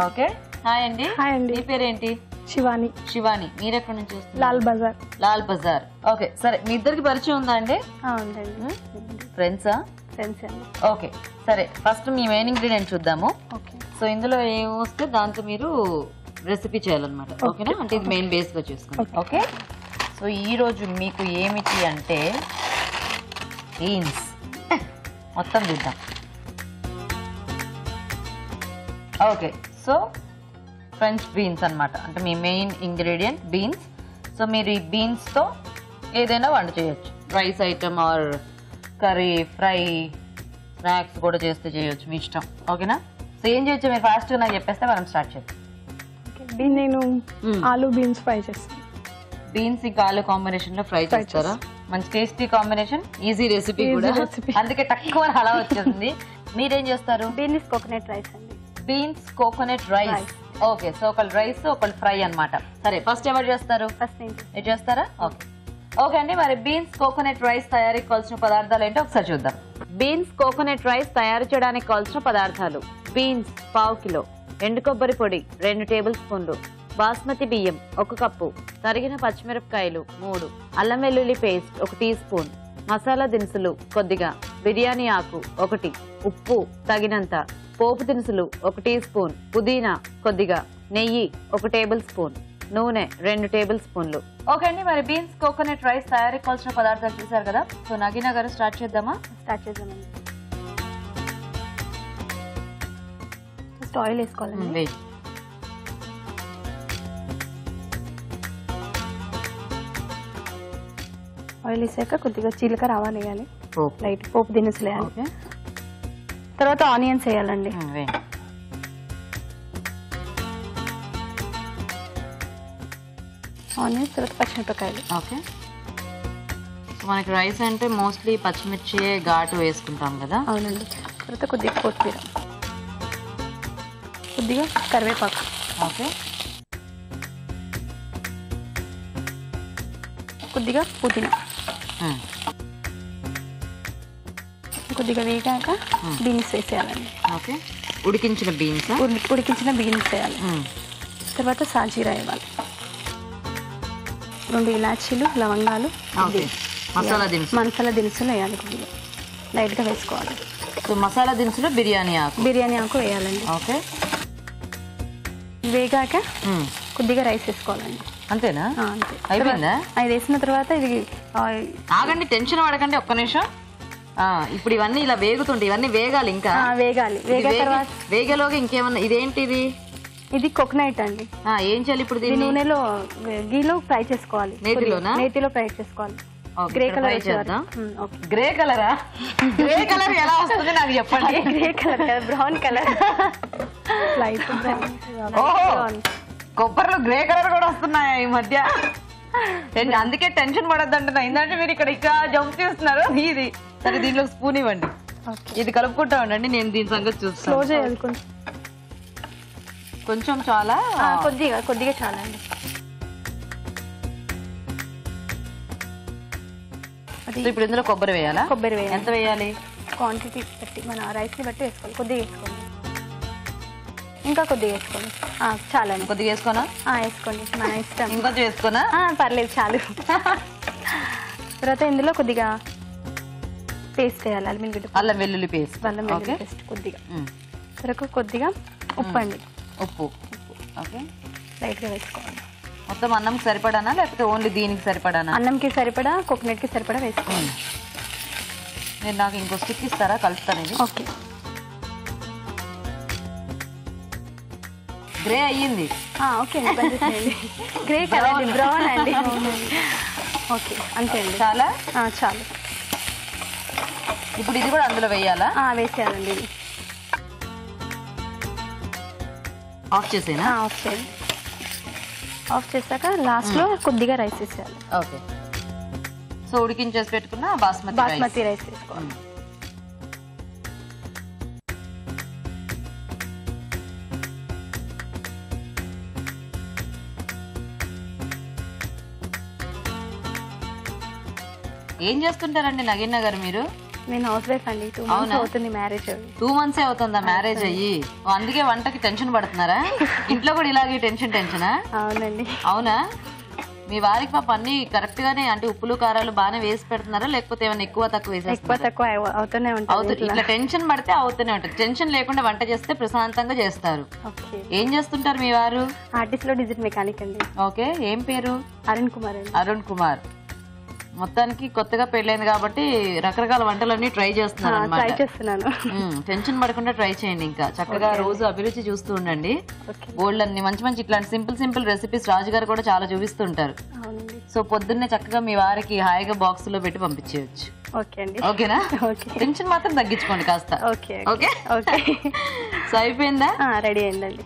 S1: ఓకే, హాయ్ అండి.
S4: హాయ్ అండి.
S1: మీ పేరేంటి?
S4: శివాని.
S1: శివాని, మీరు ఎక్కడి నుంచి వస్తున్నారు?
S4: లాల్ బజార్.
S1: లాల్ బజార్. ఓకే, సరే. మీ ఇద్దరికి పరిచయం ఉందా అండి?
S4: ఉందండి.
S1: ఫ్రెండ్సా?
S4: ఫ్రెండ్స్ అండి.
S1: ఓకే, సరే. ఫస్ట్ మీ మెయిన్ ఇంగ్రీడియంట్ చూద్దాము.
S4: ఓకే.
S1: సో ఇందులో ఏం వస్తే దాంతో మీరు రెసిపీ చేయాలన్నమాట. ఓకేనా? అంటే ఇది మెయిన్ బేస్ గా చేసుకుంటాం. ఓకే, సో ఈ రోజు మీకు ఏమిటి అంటే బీన్స్. మొత్తం చూద్దాం. ఓకే, సో ఫ్రెంచ్ బీన్స్ అన్నమాట, అంటే మీ మెయిన్ ఇంగ్రీడియంట్ బీన్స్. సో మీరు ఈ బీన్స్తో ఏదైనా వంట చేయొచ్చు. Rice item or curry, fry, snacks కూడా చేస్తే చేయొచ్చు, మీ ఇష్టం. ఓకేనా? సో ఏం చేయొచ్చు మీరు ఫాస్ట్గా నాకు చెప్పేస్తే మనం స్టార్ట్ చేద్దాం.
S4: నేను ఆలు బీన్స్ ఫ్రై చేస్తాను.
S1: బీన్స్ ఇంకా ఆలు కాంబినేషన్ లో ఫ్రై చేస్తారా? మంచి టేస్టీ కాంబినేషన్, ఈజీ రెసిపీ కూడా, అందుకే తక్కువ అలా వచ్చేసింది. మీరేం చేస్తారు?
S4: బీన్స్ కోకోనట్ రైస్ అండి.
S1: Beans coconut rice. Okay, so ఒకళ్ళు రైస్ ఒకళ్ళు ఫ్రై అన్నమాట. సరే, ఫస్ట్ ఎవరు చేస్తారు?
S4: ఫస్ట్
S1: మీరు చేస్తారా? ఓకే. ఓకే అండి, మరి బీన్స్ కోకోనట్ రైస్ తయారీకి కావాల్సిన పదార్థాలు ఏంటో ఒకసారి చూద్దాం. బీన్స్ కోకోనట్ రైస్ తయారు చేయడానికి కావాల్సిన పదార్థాలు: బీన్స్ 1/2 కిలో, ఎండు కొబ్బరి పొడి 2 టేబుల్ స్పూన్లు, బాస్మతి బియ్యం 1 కప్పు, తరిగిన పచ్చిమిరపకాయలు 3, అల్లం వెల్లుల్లి పేస్ట్ 1 టీ స్పూన్, మసాలా దినుసులు కొద్దిగా, బిర్యానీ ఆకు 1, ఉప్పు తగినంత, పోపు దినుసులు 1 టీ స్పూన్, పుదీనా కొద్దిగా, నెయ్యి 1 టేబుల్ స్పూన్, నూనె 2 టేబుల్ స్పూన్లు. ఓకే అండి, మరి బీన్స్ కోకోనట్ రైస్ తయారీకి కావాల్సిన పదార్థాలు చూసారు కదా. సో నగీనా గారు స్టార్ట్ చేద్దామా?
S4: స్టార్ట్ చేద్దామండి. ఫస్ట్ ఆయిల్ వేసుకోవాలండి. ఆయిల్ వేసాక కొద్దిగా జీలకర్ర ఆవాలు వేయాలి, లైట్ పోపు దినుసులు వేయాలి, తర్వాత ఆనియన్స్ వేయాలండి. ఆనియన్స్, తర్వాత పచ్చిమిరపకాయలు.
S1: ఓకే, సో మనకి రైస్ అంటే మోస్ట్లీ పచ్చిమిర్చి ఘాటు వేసుకుంటాం కదా.
S4: అవునండి. తర్వాత కొద్దిగా కొత్తిమీర, కొద్దిగా కరివేపాకు.
S1: ఓకే,
S4: కొద్దిగా పుదీనా, కొద్దిగా వేగాక బీన్స్ వేసేయాలండి.
S1: ఓకే, ఉడికించిన బీన్స్.
S4: ఉడికించిన బీన్స్ వేయాలి. తర్వాత సాజీరా వేయాలి, 2 ఇలాచీలు, లవంగాలు, మసాలా దినుసులు వేయాలి. కొద్దిగా లైట్గా వేసుకోవాలి.
S1: సో మసాలా దినుసులు బిర్యానీ ఆకు
S4: వేయాలండి.
S1: ఓకే,
S4: వేగాక కొద్దిగా రైస్ వేసుకోవాలండి.
S1: అంతేనా?
S4: అంతే.
S1: అయిపోయిందా?
S4: అది వేసిన తర్వాత ఇది
S1: ఆగండి, టెన్షన్ పడకండి, ఒక్క నిమిషం. ఇప్పుడు ఇవన్నీ ఇలా వేగుతుంటాయి, ఇవన్నీ వేగాలి. ఇంకా
S4: వేగాలి. తర్వాత
S1: వేగలోగా ఇంకేమన్నా, ఇదేంటిది?
S4: ఇది కోకోనట్ అండి.
S1: ఏం చేయాలి ఇప్పుడు?
S4: నూనెలో గీలో ఫ్రై చేసుకోవాలి. నేతిలో ఫ్రై చేసుకోవాలి. గ్రే కలర్ చేద్దాం.
S1: గ్రే కలరా? గ్రే కలర్ ఎలా వస్తుంది నాకు చెప్పండి.
S4: గ్రే కలర్ కదా, బ్రౌన్ కలర్. Light brown.
S1: కొబ్బరిలో గ్రే కలర్ కూడా వస్తున్నాయా ఈ మధ్య? అందుకే టెన్షన్ పడద్దు అంటున్నా. ఏంటంటే మీరు ఇక్కడ జంప్ చేస్తున్నారు. ఇది సరే, దీనిలో స్పూన్ ఇవ్వండి. ఇది కలుపుకుంటా ఉండండి, నేను దీని సంగతి చూస్తాను. కొంచెం చాలా,
S4: కొద్దిగా చాలా అండి.
S1: ఇప్పుడు ఇందులో కొబ్బరి వేయాలా?
S4: కొబ్బరి వేయాలి.
S1: ఎంత వేయాలి?
S4: క్వాంటిటీ బట్టి, మన రైస్ ని బట్టి వేసుకోవాలి. కొద్దిగా వేసుకోండి, ఇంకా కొద్దిగా వేసుకోండి. చాలా
S1: కొద్దిగా వేసుకోనా?
S4: వేసుకోండి, మన ఇష్టం.
S1: ఇంకొంచెం వేసుకోనా?
S4: పర్లేదు, చాలు. తర్వాత ఇందులో కొద్దిగా పేస్ట్ వేయాలి, అల్లం వెల్లుల్లి పేస్ట్. కొద్దిగా తర్వాత కొద్దిగా ఉప్పు అండి.
S1: ఉప్పు ఓకే,
S4: లైట్గా వేసుకోవాలి.
S1: మొత్తం అన్నంకి సరిపడానా లేకపోతే ఓన్లీ దీనికి సరిపడానా?
S4: అన్నంకి సరిపడా, కోకోనట్కి సరిపడా వేసుకోవాలి.
S1: మీరు నాకు ఇంకో స్టిక్ ఇస్తారా? కలుపుతాను ఇది.
S4: ఓకే.
S1: గ్రే అయ్యింది.
S4: ఓకే అండి, గ్రే కలర్, బ్రౌన్ అండి. ఓకే, అంతే అండి.
S1: చాలా
S4: చాలు.
S1: ఇప్పుడు ఇది కూడా అందులో వేయాలా?
S4: వేసేయాలండి. ఇది
S1: ఆఫ్ చేసేనా?
S4: ఆఫ్ చేయండి. ఆఫ్ చేశాక లాస్ట్లో కొద్దిగా రైస్ వేసేయాలి.
S1: ఓకే, సో ఉడికించేసి పెట్టుకున్న బాస్మతి
S4: రైస్ వేసుకోవాలి.
S1: ఏం చేస్తుంటారండి నగీనా గారు మీరు?
S4: నేను హౌస్ వైఫ్ అండి. 2 months అవుతుంది మ్యారేజ్.
S1: 2 months అవుతుందా మ్యారేజ్ అయ్యి? అందుకే వంటకి టెన్షన్ పడుతున్నారా? ఇంట్లో కూడా ఇలాగే టెన్షనా?
S4: అవునండి.
S1: అవునా? మీ వారికి పాప అన్ని కరెక్ట్ గానే, అంటే ఉప్పులు కారాలు బాగానే వేసి పెడుతున్నారా లేకపోతే ఏమైనా ఎక్కువ తక్కువ వేసేస్తారా?
S4: ఎక్కువ తక్కువ అవుతూనే ఉంటుంది.
S1: ఇట్లా టెన్షన్ పడితే అవుతూనే ఉంటుంది. టెన్షన్ లేకుండా వంట చేస్తే ప్రశాంతంగా చేస్తారు. ఏం చేస్తుంటారు మీ వారు?
S4: ఆర్టిస్ట్ లో డీజిల్ మెకానిక్ అండి.
S1: ఓకే, ఏం పేరు?
S4: అరుణ్ కుమార్ అండి.
S1: అరుణ్ కుమార్. మొత్తానికి కొత్తగా పెళ్ళైంది కాబట్టి రకరకాల వంటలన్నీ ట్రై చేస్తున్నారు అన్నమాట. టెన్షన్ పడకుండా ట్రై చేయండి. ఇంకా చక్కగా రోజు అభిరుచి చూస్తూ ఉండండి. బోల్డ్ అన్ని మంచి మంచి ఇట్లాంటి సింపుల్ రెసిపీస్ రాజు గారు కూడా చాలా చూపిస్తూ ఉంటారు. సో పొద్దున్నే చక్కగా మీ వారికి హాయిగా బాక్స్ లో పెట్టి పంపించేయచ్చు. ఓకేనా? టెన్షన్ మాత్రం తగ్గించుకోండి కాస్త. ఓకే, సో అయిపోయిందా?
S4: రెడీ అయిందండి.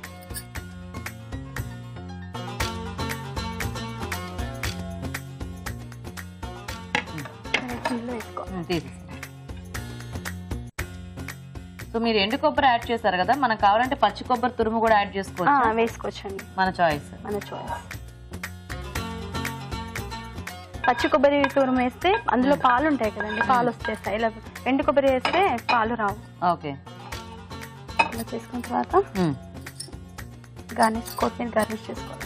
S1: సో మీరు ఎండు కొబ్బరి యాడ్ చేశారు కదా, మనకు కావాలంటే పచ్చి కొబ్బరి తురుము కూడా యాడ్
S4: వేసుకోవచ్చండి.
S1: మన చాయిస్.
S4: పచ్చి కొబ్బరి తురుము వేస్తే అందులో పాలు ఉంటాయి కదండి, పాలు వచ్చేస్తాయి. ఇలా ఎండు కొబ్బరి వేస్తే పాలు రావు.
S1: ఓకే,
S4: ఇలా చేసుకున్న తర్వాత కొత్తిమీర గార్నిష్ చేసుకోవాలి.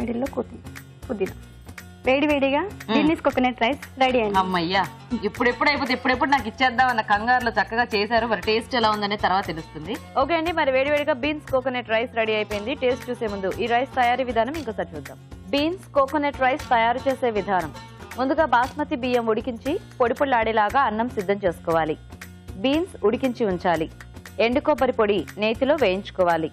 S4: మిడిల్లో పుదీనా. వేడిగా బీన్స్ కోకోనట్ రైస్ రెడీ అయింది.
S1: అమ్మయ్యా, ఎప్పుడెప్పుడు అయిపోతే ఎప్పుడెప్పుడు నాకు ఇచ్చేద్దాం అన్న కంగారులో చక్కగా చేశారు. మరి టేస్ట్ ఎలా ఉందనే తర్వాత తెలుస్తుంది. ఓకే అండి, మరి వేడిగా బీన్స్ కోకోనట్ రైస్ రెడీ అయిపోయింది. టేస్ట్ చూసే ముందు ఈ రైస్ తయారీ విధానం ఇంకోసారి చూద్దాం. బీన్స్ కోకోనట్ రైస్ తయారు చేసే విధానం: ముందుగా బాస్మతి బియ్యం ఉడికించి పొడిలాడేలాగా అన్నం సిద్ధం చేసుకోవాలి. బీన్స్ ఉడికించి ఉంచాలి. ఎండు కొబ్బరి పొడి నేతిలో వేయించుకోవాలి.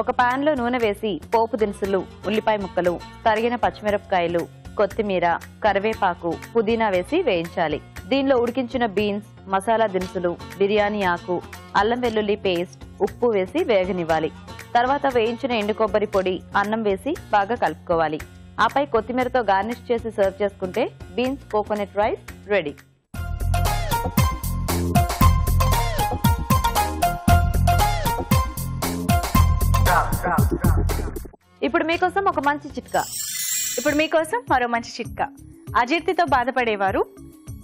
S1: ఒక పాన్ లో నూనె వేసి పోపు దినుసులు, ఉల్లిపాయ ముక్కలు, తరిగిన పచ్చిమిరపకాయలు, కొత్తిమీర, కరివేపాకు, పుదీనా వేసి వేయించాలి. దీనిలో ఉడికించిన బీన్స్, మసాలా దినుసులు, బిర్యానీ ఆకు, అల్లం వెల్లుల్లి పేస్ట్, ఉప్పు వేసి వేగనివ్వాలి. తర్వాత వేయించిన ఎండు కొబ్బరి పొడి, అన్నం వేసి బాగా కలుపుకోవాలి. ఆపై కొత్తిమీరతో గార్నిష్ చేసి సర్వ్ చేసుకుంటే బీన్స్ కోకోనట్ రైస్ రెడీ. ఇప్పుడు మీకోసం ఒక మంచి చిట్కా.
S3: ఇప్పుడు మీకోసం మరో మంచి చిట్కా. అజీర్తితో బాధపడేవారు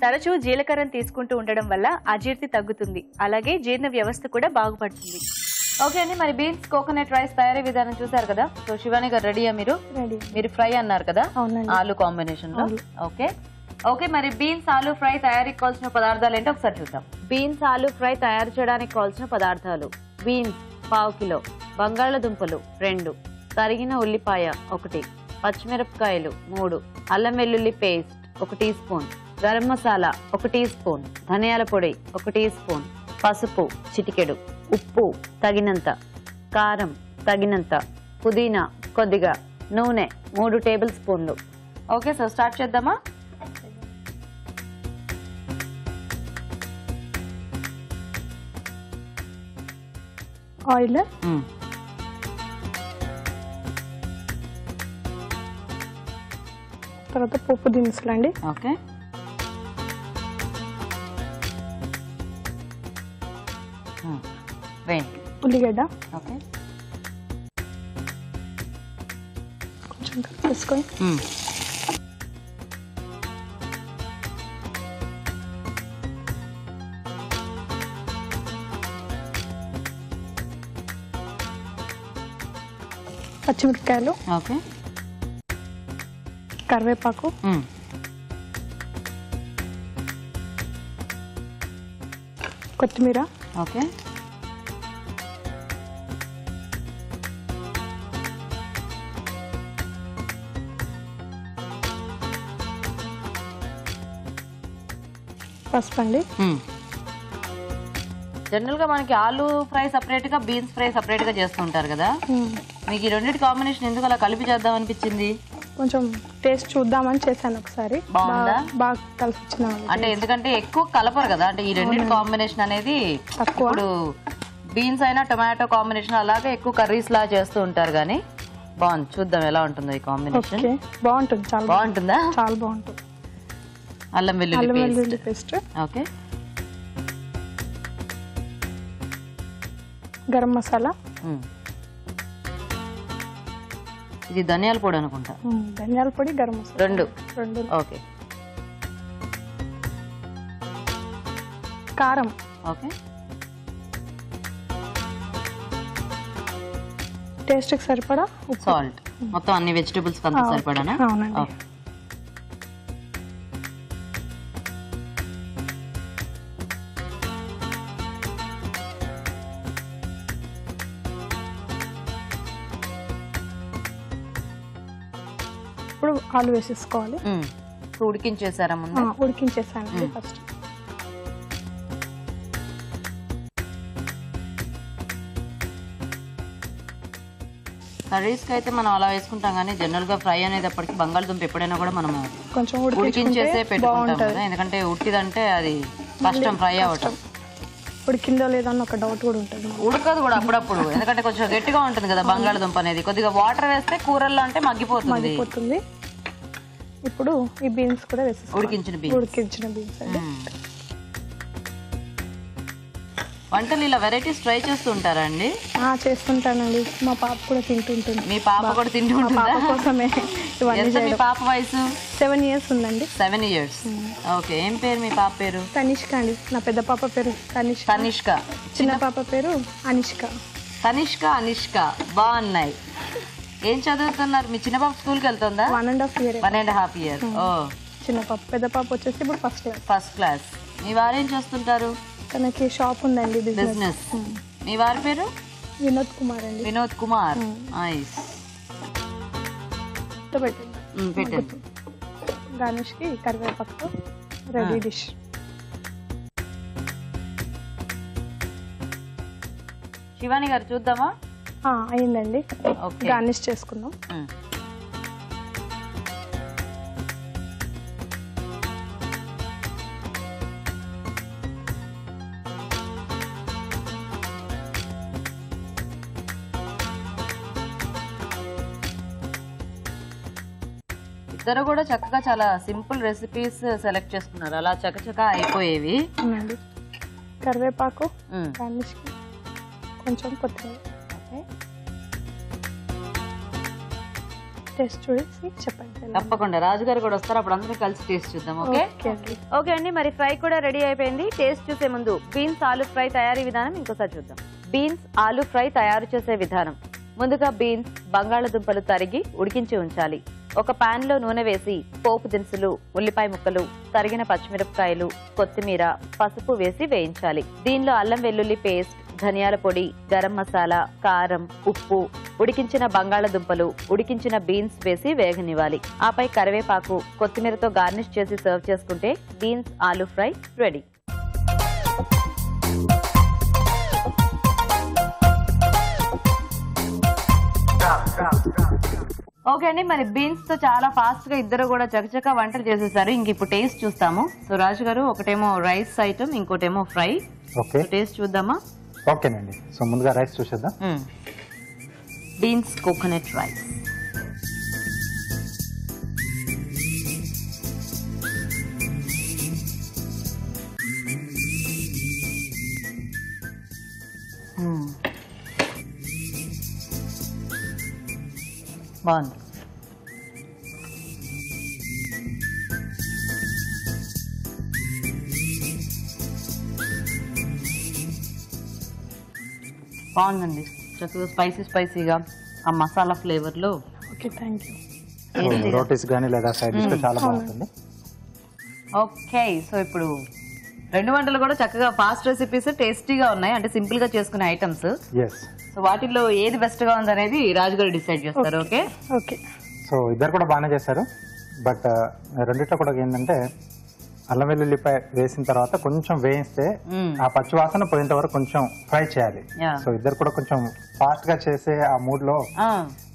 S3: తరచూ జీలకర్రను తీసుకుంటూ ఉండడం వల్ల అజీర్తి తగ్గుతుంది, అలాగే జీర్ణ వ్యవస్థ కూడా బాగుపడుతుంది.
S1: ఓకే అండి, మరి బీన్స్ కోకోనట్ రైస్ తయారీ విధానం చూసారు కదా. సో శివాని గారు రెడీయా? మీరు ఫ్రై అన్నారు కదా ఆలు కాంబినేషన్ లో. ఓకే ఓకే, మరి బీన్స్ ఆలు ఫ్రై తయారీకి కావాల్సిన పదార్థాలు ఏంటో ఒకసారి చూద్దాం. బీన్స్ ఆలు ఫ్రై తయారు చేయడానికి కావాల్సిన పదార్థాలు: బీన్స్ 1/2 కిలో, బంగాళదుంపలు 2, తరిగిన ఉల్లిపాయ 1, పచ్చిమిరపకాయలు 3, అల్లం వెల్లుల్లి paste 1 teaspoon, garam masala 1 teaspoon, ధనియాల పొడి 1 టీ స్పూన్, పసుపు చిటికెడు, ఉప్పు తగినంత, కారం తగినంత, పుదీనా కొద్దిగా, నూనె 3 టేబుల్ స్పూన్లు. ఓకే, సో స్టార్ట్ చేద్దామా?
S4: ఆయిల్, తర్వాత పోపు దినుసులు అండి.
S1: ఓకే, వేయండి.
S4: ఉల్లిగడ్డ
S1: ఓకే,
S4: కొంచెం వేసుకొని పచ్చిమిరపకాయలు,
S1: ఓకే,
S4: కరివేపాకు, కొత్తిమీర,
S1: ఓకే,
S4: పసుపు అండి.
S1: జనరల్ గా మనకి ఆలు ఫ్రై సపరేట్ గా, బీన్స్ ఫ్రై సపరేట్ గా చేస్తుంటారు కదా. మీకు ఈ రెండింటి కాంబినేషన్ ఎందుకు అలా కలిపి చేద్దాం అనిపించింది?
S4: కొంచెం టేస్ట్ చూద్దామని చేశాను ఒకసారి.
S1: బాగుందా?
S4: బాగా కలిసి వచ్చిన
S1: అంటే ఎందుకంటే ఎక్కువ కలపరు కదా, అంటే ఈ రెండింటి కాంబినేషన్ అనేది
S4: తక్కువ.
S1: ఇప్పుడు బీన్స్ అయినా టొమాటో కాంబినేషన్ అలాగే ఎక్కువ కర్రీస్ లా చేస్తూ ఉంటారు కానీ బాగుంది. చూద్దాం ఎలా ఉంటుందో ఈ కాంబినేషన్.
S4: ఓకే, బాగుంటుంది, చాలా
S1: బాగుంటుందా?
S4: చాలా బాగుంటుంది.
S1: అల్లం వెల్లుల్లి
S4: పేస్ట్,
S1: ఓకే,
S4: గరం మసాలా,
S1: ఇది ధనియాల పొడి అనుకుంటా.
S4: ధనియాల పొడి, గరం మసాలా రెండు.
S1: ఓకే,
S4: కారం,
S1: ఓకే,
S4: టేస్ట్ కి సరిపడా
S1: సాల్ట్. మొత్తం అన్ని వెజిటబుల్స్ అంతా సరిపడానా?
S4: అవునండి. ఇప్పుడు ఆలు వేసేసుకోవాలి.
S1: ఉడికించేసారా ముందు?
S4: ఉడికించేసానండి ఫస్ట్.
S1: కర్రీస్ కి అయితే మనం అలా వేసుకుంటాం కానీ జనరల్ గా ఫ్రై అనేది అప్పటికి బంగాళదుంప ఎప్పుడైనా కూడా మనము
S4: కొంచెం
S1: ఉడికించేసే పెట్టుకుంటాం కదా, ఎందుకంటే ఉట్టిదంటే అది కష్టం ఫ్రై అవ్వటం.
S4: ఉడికిందో లేదో అని ఒక డౌట్ కూడా ఉంటుంది.
S1: ఉడకదు కూడా అప్పుడప్పుడు, ఎందుకంటే కొంచెం గట్టిగా ఉంటుంది కదా బంగాళదుంప అనేది. కొద్దిగా వాటర్ వేస్తే కూరల్లో అంటే మగ్గిపోతుంది.
S4: ఇప్పుడు ఈ బీన్స్ కూడా వేసేస్తాం. ఉడికించిన బీన్స్ అండి.
S1: వంటలు ఇలా వెరైటీస్ ట్రై చేస్తూ ఉంటారా అండి?
S4: చేస్తుంటానండి, మా పాప కూడా తింటుంటుంది.
S1: మీ పాప కూడా తింటుంటుందా?
S4: కోసమే.
S1: మీ పాప వయసు?
S4: 7 years ఉందండి.
S1: 7 years. ఓకే, ఏం పేరు మీ పాప పేరు?
S4: తనిష్క అండి. నా పెద్ద పాప పేరు తనిష్క, చిన్న పాప పేరు అనిష్క.
S1: తనిష్క, అనిష్క బాగున్నాయి. ఏం చదువుతున్నారు? మీ చిన్న పాప స్కూల్కి వెళ్తుందా?
S4: 1.5 years.
S1: 1.5 years.
S4: చిన్న పాప. పెద్ద పాప వచ్చేసి ఇప్పుడు
S1: ఫస్ట్ క్లాస్. మీ వారు ఏం చేస్తుంటారు?
S4: తనకి షాప్ ఉందండి,
S1: బిజినెస్. మీ వారి పేరు?
S4: వినోద్ కుమార్ అండి.
S1: వినోద్ కుమార్. నైస్.
S4: పెట్టండి. గార్నిష్ కి కరివేపాకు రెడీ డిష్.
S1: శివాని గారు చూద్దామా?
S4: అయిందండి. గార్నిష్ చేసుకుందాం.
S1: ఇద్దరు కూడా చక్కగా చాలా సింపుల్ రెసిపీస్ సెలెక్ట్ చేసుకున్నారు, అలా చకచక అయిపోయేవి.
S4: కరివేపాకు, కొంచెం కొత్తిమీర. టేస్ట్ చూసి చెప్పండి.
S1: తప్పకుండా రాజుగారు కూడా వస్తారు, అప్పుడు అందరూ కలిసి టేస్ట్ చూద్దాం. ఓకే ఓకే అండి, మరి ఫ్రై కూడా రెడీ అయిపోయింది. టేస్ట్ చూసే ముందు బీన్స్ ఆలూ ఫ్రై తయారీ విధానం ఇంకోసారి చూద్దాం. బీన్స్ ఆలూ ఫ్రై తయారు చేసే విధానం. ముందుగా బీన్స్ బంగాళదుంపలు తరిగి ఉడికించి ఉంచాలి. ఒక పాన్ లో నూనె వేసి పోపు దినుసులు, ఉల్లిపాయ ముక్కలు, తరిగిన పచ్చిమిరపకాయలు, కొత్తిమీర, పసుపు వేసి వేయించాలి. దీనిలో అల్లం వెల్లుల్లి పేస్ట్, ధనియాల పొడి, గరం మసాలా, కారం, ఉప్పు, ఉడికించిన బంగాళదుంపలు, ఉడికించిన బీన్స్ వేసి వేగనివ్వాలి. ఆపై కరివేపాకు, కొత్తిమీరతో గార్నిష్ చేసి సర్వ్ చేసుకుంటే beans aloo fry ready. Okay అండి, మరి బీన్స్ తో చాలా ఫాస్ట్ గా ఇద్దరు కూడా చకచకా వంటలు చేసేసారు. ఇంక ఇప్పుడు టేస్ట్ చూస్తాము. సో రాజు గారు, ఒకటేమో రైస్ ఐటమ్, ఇంకోటేమో ఫ్రై.
S2: ఓకే,
S1: టేస్ట్ చూద్దామా?
S2: ఓకేనండి. సో ముందుగా రైస్ చూసేద్దాం.
S1: Beans coconut rice. బాగుంది. బాగుందండి, చక్కగా స్పైసీగా ఆ మసాలా ఫ్లేవర్ లో.
S4: Okay, thank you.
S2: రోటీస్ గానీ లేదా సైడ్ డిష్ చాలా బాగుంటుంది.
S1: ఓకే, సో ఇప్పుడు రెండు వంటలు కూడా చక్కగా ఫాస్ట్ రెసిపీస్, టేస్టీగా ఉన్నాయి. అంటే సింపుల్ గా చేసుకునే ఐటమ్స్. సో వాటిల్లో ఏది బెస్ట్ గా ఉంది అనేది రాజుగారు డిసైడ్ చేస్తారు. Okay
S4: okay.
S2: సో ఇద్దరు కూడా బాగానే చేశారు. బట్ రెండిట్లో కూడా ఏంటంటే అల్లం వెల్లుల్లిపాయ వేసిన తర్వాత కొంచెం వేయిస్తే ఆ పచ్చి వాసన పోయేంత వరకు కొంచెం ఫ్రై చేయాలి. సో ఇద్దరు కూడా కొంచెం ఫాస్ట్ గా చేసే ఆ మూడ్ లో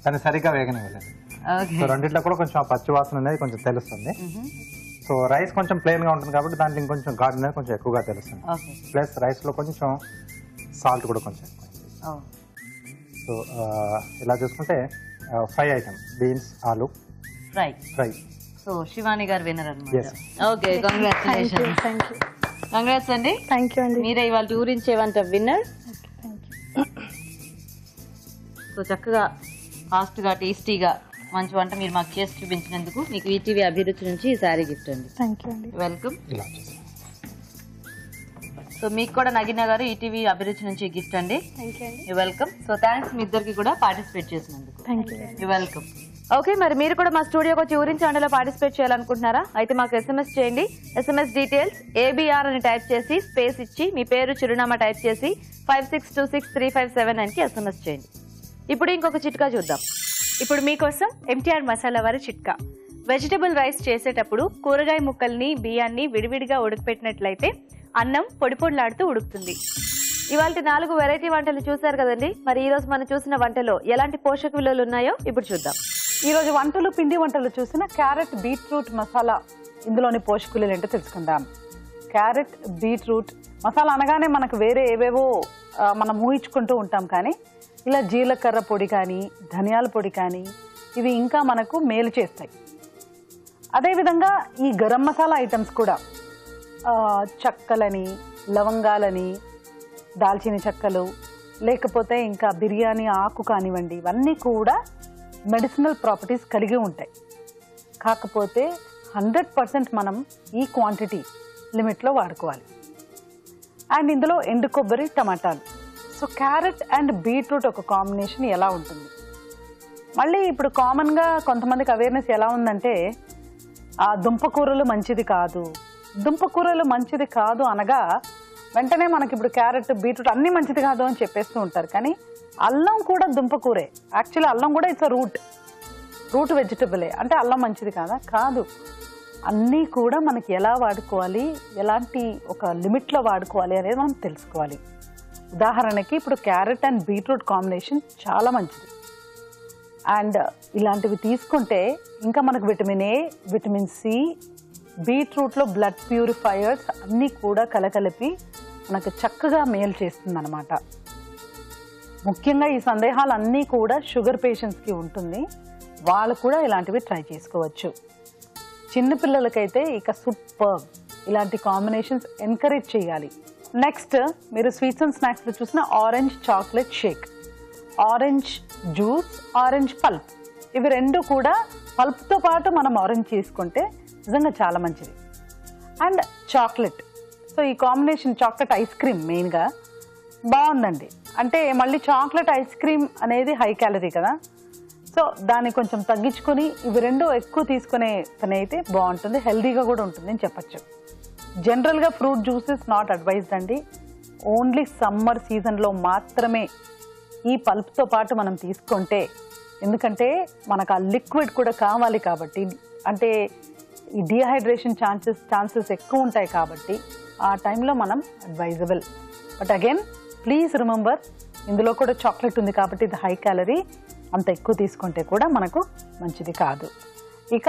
S2: దాన్ని సరిగ్గా వేగనివ్వలేదు. సో రెండిట్లో కూడా కొంచెం ఆ పచ్చి వాసన అనేది కొంచెం తెలుస్తుంది. సో రైస్ కొంచెం ప్లెయిన్ గా ఉంటుంది కాబట్టి దాంట్లో ఇంకొంచెం ఘాటు అనేది కొంచెం ఎక్కువగా తెలుస్తుంది. ప్లస్ రైస్ లో కొంచెం సాల్ట్ కూడా కొంచెం ఎక్కువ. సో ఇలా చూసుకుంటే fry item beans aloo fry.
S1: So Shivani గారు విన్నర్ అన్నమాట. Okay, congratulations. కంగ్రాట్స్ అండి.
S4: థ్యాంక్ యూ అండి.
S1: మీరే ఇవాళ ఊరించేవంట విన్నర్. సో చక్కగా ఫాస్ట్ గా టేస్టీగా మంచి వంట మీరు మాకు చేసి చూపించినందుకు మీకు ఈటీవీ అభిరుచి నుంచి ఈ శారీ గిఫ్ట్ అండి.
S4: థ్యాంక్ యూ అండి.
S1: వెల్కమ్. సో మీకు కూడా నగిన గారు ఈటీవీ అభిరుచి నుంచి గిఫ్ట్ అండి. వెల్కమ్. సో థ్యాంక్స్ మీ ఇద్దరికి కూడా పార్టిసిపేట్ చేసినందుకు. వెల్కమ్. ఓకే, మరి మీరు కూడా మా స్టూడియోకి వచ్చి ఊరించి వంటలో పార్టిసిపేట్ చేయాలనుకుంటున్నారా? అయితే మాకు SMS చేయండి. SMS డీటెయిల్స్ ABR అని టైప్ చేసి స్పేస్ ఇచ్చి మీ పేరు, చిరునామా టైప్ చేసి 56263579కి SMS చేయండి. ఇప్పుడు ఇంకొక చిట్కా చూద్దాం.
S3: ఇప్పుడు మీకోసం MTR మసాలా వారి చిట్కా. వెజిటబుల్ రైస్ చేసేటప్పుడు కూరగాయ ముక్కల్ని, బియ్యాన్ని విడివిడిగా ఉడకపెట్టినట్లయితే అన్నం పొడి పొడిలాడుతూ ఉడుకుతుంది.
S1: ఇవాళ 4 వెరైటీ వంటలు చూసారు కదండి. మరి ఈ రోజు మనం చూసిన వంటలో ఎలాంటి పోషక విలువలు ఉన్నాయో ఇప్పుడు చూద్దాం.
S5: ఈ రోజు వంటలు, పిండి వంటలు చూసిన క్యారెట్ బీట్రూట్ మసాలా, ఇందులోని పోషక విలువలు ఏంటో తెలుసుకుందాం. క్యారెట్ బీట్రూట్ మసాలా అనగానే మనకు వేరే ఏవేవో మనం ఊహించుకుంటూ ఉంటాం, కానీ ఇలా జీలకర్ర పొడి కానీ, ధనియాల పొడి కానీ ఇవి ఇంకా మనకు మేలు చేస్తాయి. అదేవిధంగా ఈ గరం మసాలా ఐటమ్స్ కూడా చెక్కలని, లవంగాలని, దాల్చిన చెక్కలు, లేకపోతే ఇంకా బిర్యానీ ఆకు కానివ్వండి, ఇవన్నీ కూడా మెడిసినల్ ప్రాపర్టీస్ కలిగి ఉంటాయి. కాకపోతే 100% మనం ఈ క్వాంటిటీ లిమిట్లో వాడుకోవాలి. అండ్ ఇందులో ఎండు కొబ్బరి, టమాటాలు. సో క్యారెట్ అండ్ బీట్రూట్ ఒక కాంబినేషన్ ఎలా ఉంటుంది? మళ్ళీ ఇప్పుడు కామన్గా కొంతమందికి అవేర్నెస్ ఎలా ఉందంటే దుంపకూరలు మంచిది కాదు, దుంపకూరలు మంచిది కాదు అనగా వెంటనే మనకి ఇప్పుడు క్యారెట్, బీట్రూట్ అన్నీ మంచిది కాదు అని చెప్పేస్తూ ఉంటారు. కానీ అల్లం కూడా దుంపకూరే. యాక్చువల్లీ అల్లం కూడా ఇట్స్ రూట్ వెజిటబులే. అంటే అల్లం మంచిది కాదా? కాదు. అన్నీ కూడా మనకి ఎలా వాడుకోవాలి, ఎలాంటి ఒక లిమిట్లో వాడుకోవాలి అనేది మనం తెలుసుకోవాలి. ఉదాహరణకి ఇప్పుడు క్యారెట్ అండ్ బీట్రూట్ కాంబినేషన్ చాలా మంచిది. అండ్ ఇలాంటివి తీసుకుంటే ఇంకా మనకు విటమిన్ ఏ, విటమిన్ సి, బీట్రూట్లో బ్లడ్ ప్యూరిఫైయర్స్ అన్నీ కూడా కలగలిపి మనకు చక్కగా మేలు చేస్తుంది అన్నమాట. ముఖ్యంగా ఈ సందేహాలన్నీ కూడా షుగర్ పేషెంట్స్కి ఉంటుంది. వాళ్ళు కూడా ఇలాంటివి ట్రై చేసుకోవచ్చు. చిన్నపిల్లలకైతే ఇక సూపర్. ఇలాంటి కాంబినేషన్స్ ఎంకరేజ్ చేయాలి. నెక్స్ట్ మీరు స్వీట్స్ అండ్ స్నాక్స్లో చూసిన orange chocolate shake, orange juice, orange pulp ఇవి రెండు కూడా పల్ప్తో పాటు మనం ఆరెంజ్ చేసుకుంటే నిజంగా చాలా మంచిది. అండ్ చాక్లెట్, సో ఈ కాంబినేషన్ చాక్లెట్ ఐస్ క్రీమ్ మెయిన్గా బాగుందండి. అంటే మళ్ళీ చాక్లెట్ ఐస్ క్రీమ్ అనేది హై క్యాలరీ కదా, సో దాన్ని కొంచెం తగ్గించుకొని ఇవి రెండు ఎక్కువ తీసుకునే పని అయితే బాగుంటుంది, హెల్దీగా కూడా ఉంటుంది అని చెప్పచ్చు. జనరల్గా ఫ్రూట్ జ్యూసెస్ నాట్ అడ్వైజ్డ్ అండి. ఓన్లీ సమ్మర్ సీజన్లో మాత్రమే ఈ పల్ప్తో పాటు మనం తీసుకుంటే, ఎందుకంటే మనకు ఆ లిక్విడ్ కూడా కావాలి కాబట్టి, అంటే ఈ డీహైడ్రేషన్ ఛాన్సెస్ ఎక్కువ ఉంటాయి కాబట్టి ఆ టైంలో మనం advisable. But again please remember, ఇందులో కూడా చాక్లెట్ ఉంది కాబట్టి ఇది హై క్యాలరీ, అంత ఎక్కువ తీసుకుంటే కూడా మనకు మంచిది కాదు. ఇక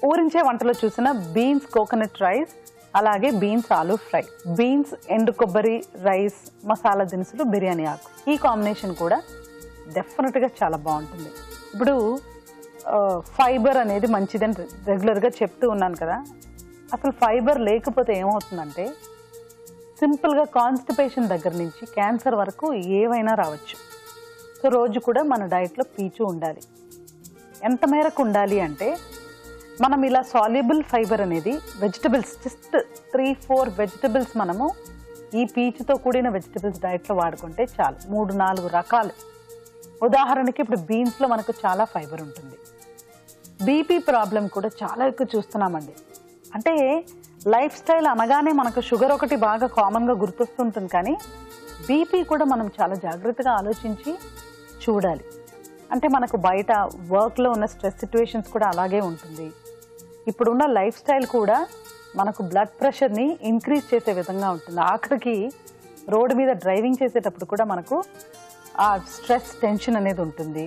S5: ఊరించే వంటలో చూసిన బీన్స్ కోకోనట్ రైస్, అలాగే బీన్స్ ఆలూ ఫ్రై, బీన్స్ ఎండు కొబ్బరి రైస్, మసాలా దినుసులు, బిర్యానీ ఆకు, ఈ కాంబినేషన్ కూడా డెఫినెట్గా చాలా బాగుంటుంది. ఇప్పుడు ఫైబర్ అనేది మంచిదని రెగ్యులర్గా చెప్తూ ఉన్నాను కదా, అసలు ఫైబర్ లేకపోతే ఏమవుతుందంటే సింపుల్గా కాన్స్టిపేషన్ దగ్గర నుంచి క్యాన్సర్ వరకు ఏవైనా రావచ్చు. సో రోజు కూడా మన డైట్లో పీచు ఉండాలి. ఎంత మేరకు ఉండాలి అంటే మనం ఇలా సాల్యుబుల్ ఫైబర్ అనేది వెజిటబుల్స్, జస్ట్ 3-4 వెజిటబుల్స్ మనము ఈ పీచుతో కూడిన వెజిటబుల్స్ డైట్లో వాడుకుంటే చాలు. 3-4 రకాలు. ఉదాహరణకి ఇప్పుడు బీన్స్లో మనకు చాలా ఫైబర్ ఉంటుంది. బీపీ ప్రాబ్లం కూడా చాలా ఎక్కువ చూస్తున్నామండి. అంటే లైఫ్ స్టైల్ అనగానే మనకు షుగర్ ఒకటి బాగా కామన్గా గుర్తొస్తుంటుంది, కానీ బీపీ కూడా మనం చాలా జాగ్రత్తగా ఆలోచించి చూడాలి. అంటే మనకు బయట వర్క్లో ఉన్న స్ట్రెస్ సిచ్యువేషన్స్ కూడా అలాగే ఉంటుంది. ఇప్పుడున్న లైఫ్ స్టైల్ కూడా మనకు బ్లడ్ ప్రెషర్ని ఇంక్రీజ్ చేసే విధంగా ఉంటుంది. ఆఖరికి రోడ్డు మీద డ్రైవింగ్ చేసేటప్పుడు కూడా మనకు ఆ స్ట్రెస్ టెన్షన్ అనేది ఉంటుంది.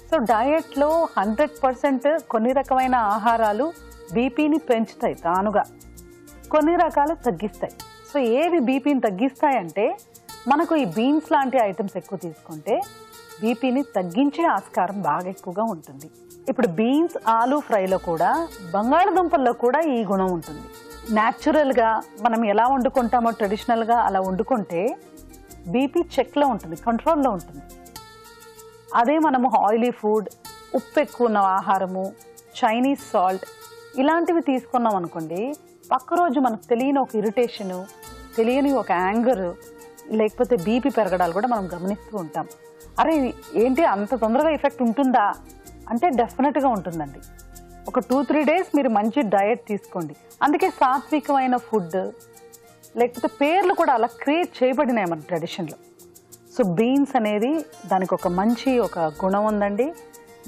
S5: సో డయట్లో 100% కొన్ని రకమైన ఆహారాలు బీపీని పెంచుతాయి తానుగా, కొన్ని రకాలు తగ్గిస్తాయి. సో ఏవి బీపీని తగ్గిస్తాయంటే మనకు ఈ బీన్స్ లాంటి ఐటమ్స్ ఎక్కువ తీసుకుంటే బీపీని తగ్గించే ఆస్కారం బాగా ఎక్కువగా ఉంటుంది. ఇప్పుడు బీన్స్ ఆలూ ఫ్రైలో కూడా, బంగాళదుంపల్లో కూడా ఈ గుణం ఉంటుంది. న్యాచురల్గా మనం ఎలా వండుకుంటామో ట్రెడిషనల్గా అలా వండుకుంటే బీపీ చెక్లో ఉంటుంది, కంట్రోల్లో ఉంటుంది. అదే మనము ఆయిలీ ఫుడ్, ఉప్పు ఎక్కువ ఉన్న ఆహారము, చైనీస్ సాల్ట్ ఇలాంటివి తీసుకున్నాం అనుకోండి, పక్క రోజు మనకు తెలియని ఒక ఇరిటేషను, తెలియని ఒక యాంగర్, లేకపోతే బీపీ పెరగడాలు కూడా మనం గమనిస్తూ ఉంటాం. అరే ఏంటి అంత తొందరగా ఎఫెక్ట్ ఉంటుందా అంటే డెఫినెట్గా ఉంటుందండి. ఒక 2-3 డేస్ మీరు మంచి డయట్ తీసుకోండి. అందుకే సాత్వికమైన ఫుడ్, లేకపోతే పేర్లు కూడా అలా క్రియేట్ చేయబడినాయి మన ట్రెడిషన్లో. సో బీన్స్ అనేది దానికి ఒక మంచి ఒక గుణం ఉందండి.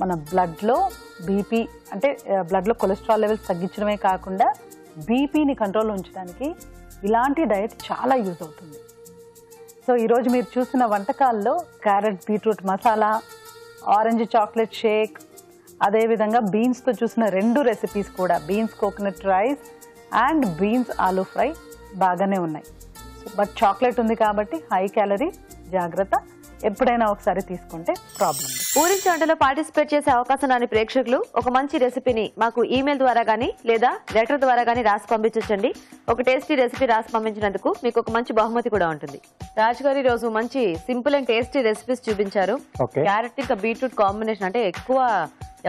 S5: మన బ్లడ్లో బీపీ అంటే బ్లడ్లో కొలెస్ట్రాల్ లెవెల్స్ తగ్గించడమే కాకుండా బీపీని కంట్రోల్లో ఉంచడానికి ఇలాంటి డయట్ చాలా యూజ్ అవుతుంది. సో ఈరోజు మీరు చూసిన వంటకాల్లో carrot beetroot masala, orange chocolate shake, అదేవిధంగా బీన్స్తో చూసిన 2 రెసిపీస్ కూడా beans coconut rice and beans aloo fry బాగానే ఉన్నాయి. బట్ చాక్లెట్ ఉంది కాబట్టి హై క్యాలరీ, జాగ్రత్త, ఎప్పుడైనా ఒకసారి తీసుకుంటే ప్రాబ్లం.
S1: ఊరించి వంటలో పార్టిసిపేట్ చేసే అవకాశం రాని ప్రేక్షకులు ఒక మంచి రెసిపీని మాకు ఈమెయిల్ ద్వారా గానీ లేదా లెటర్ ద్వారా గానీ రాసి పంపించండి. ఒక టేస్టీ రెసిపీ రాసి పంపించినందుకు మీకు ఒక మంచి బహుమతి కూడా ఉంటుంది. రాజ్ గారు ఈ రోజు మంచి సింపుల్ అండ్ టేస్టీ రెసిపీస్ చూపించారు. క్యారెట్ ఇంకా బీట్రూట్ కాంబినేషన్ అంటే ఎక్కువ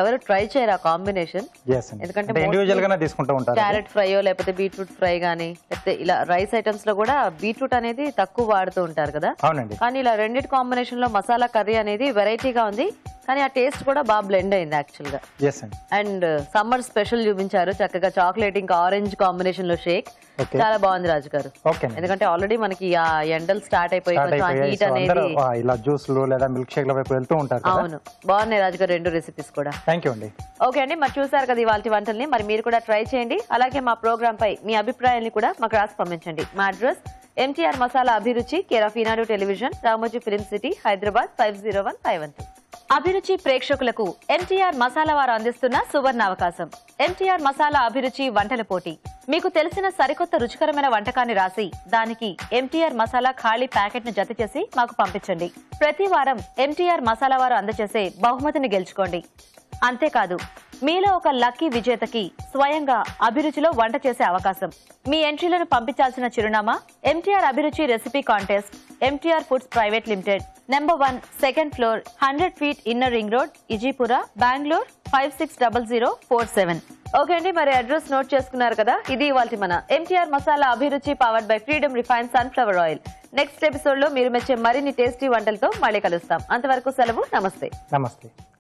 S1: ఎవరు ట్రై చేయరు ఆ కాంబినేషన్, ఎందుకంటే క్యారెట్ ఫ్రైయో లేకపోతే బీట్రూట్ ఫ్రై గానీ లేకపోతే ఇలా రైస్ ఐటమ్స్ లో కూడా బీట్రూట్ అనేది తక్కువ వాడుతూ ఉంటారు కదా. కానీ ఇలా రెండింటి కాంబినేషన్ లో మసాలా కర్రీ అనేది వెరైటీగా ఉంది, కానీ ఆ టేస్ట్ కూడా బాగా బ్లెండ్ అయింది యాక్చువల్ గా. అండ్ సమ్మర్ స్పెషల్ చూపించారు చక్కగా, చాక్లెట్ ఇంకా ఆరెంజ్ కాంబినేషన్ లో షేక్ చాలా బాగుంది రాజు గారు. ఎందుకంటే ఆల్రెడీ మనకి ఆ ఎండలు స్టార్ట్ అయిపోయి హీట్ అనేది అవును బాగున్నాయి రాజు గారు 2 రెసిపీస్ కూడా. ఓకే అండి, మరి చూసారు కదా ఇవాళ వంటల్ని, మరి మీరు కూడా ట్రై చేయండి. అలాగే మా ప్రోగ్రామ్ పై మీ అభిప్రాయాన్ని కూడా మాకు రాసి పంపించండి. మా అడ్రస్ ఎంటీఆర్ మసాలా అభిరుచి, care of Eenadu television, Ramoji film city, Hyderabad 501512. అభిరుచి ప్రేక్షకులకు ఎన్టీఆర్ మసాలా వారు అందిస్తున్న సువర్ణ అవకాశం. ఎన్టీఆర్ మసాలా అభిరుచి వంటల పోటీ. మీకు తెలిసిన సరికొత్త రుచికరమైన వంటకాన్ని రాసి దానికి ఎంటీఆర్ మసాలా ఖాళీ ప్యాకెట్ ను జత చేసి మాకు పంపించండి. ప్రతి వారం ఎంటీఆర్ మసాలా వారు అందజేసే బహుమతిని గెలుచుకోండి. అంతేకాదు మీలో ఒక లక్కీ విజేతకి స్వయంగా అభిరుచిలో వంట చేసే అవకాశం. మీ ఎంట్రీలను పంపించాల్సిన చిరునామా ఎంటీఆర్ అభిరుచి recipe contest, MTR foods private limited, number 1, second floor, 100 feet inner ring road, Ejipura, Bengaluru 560047. Okay అండి, మరి అడ్రస్ నోట్ చేసుకున్నారు కదా. ఇది ఇవాల్టి మన MTR మసాలా అభిరుచి powered by freedom refine sunflower oil. Next episode లో మీరు మెచ్చే మరిన్ని టేస్టీ వంటలతో మళ్ళీ కలుస్తాం. అంతవరకు సెలవు. నమస్తే.
S2: నమస్తే.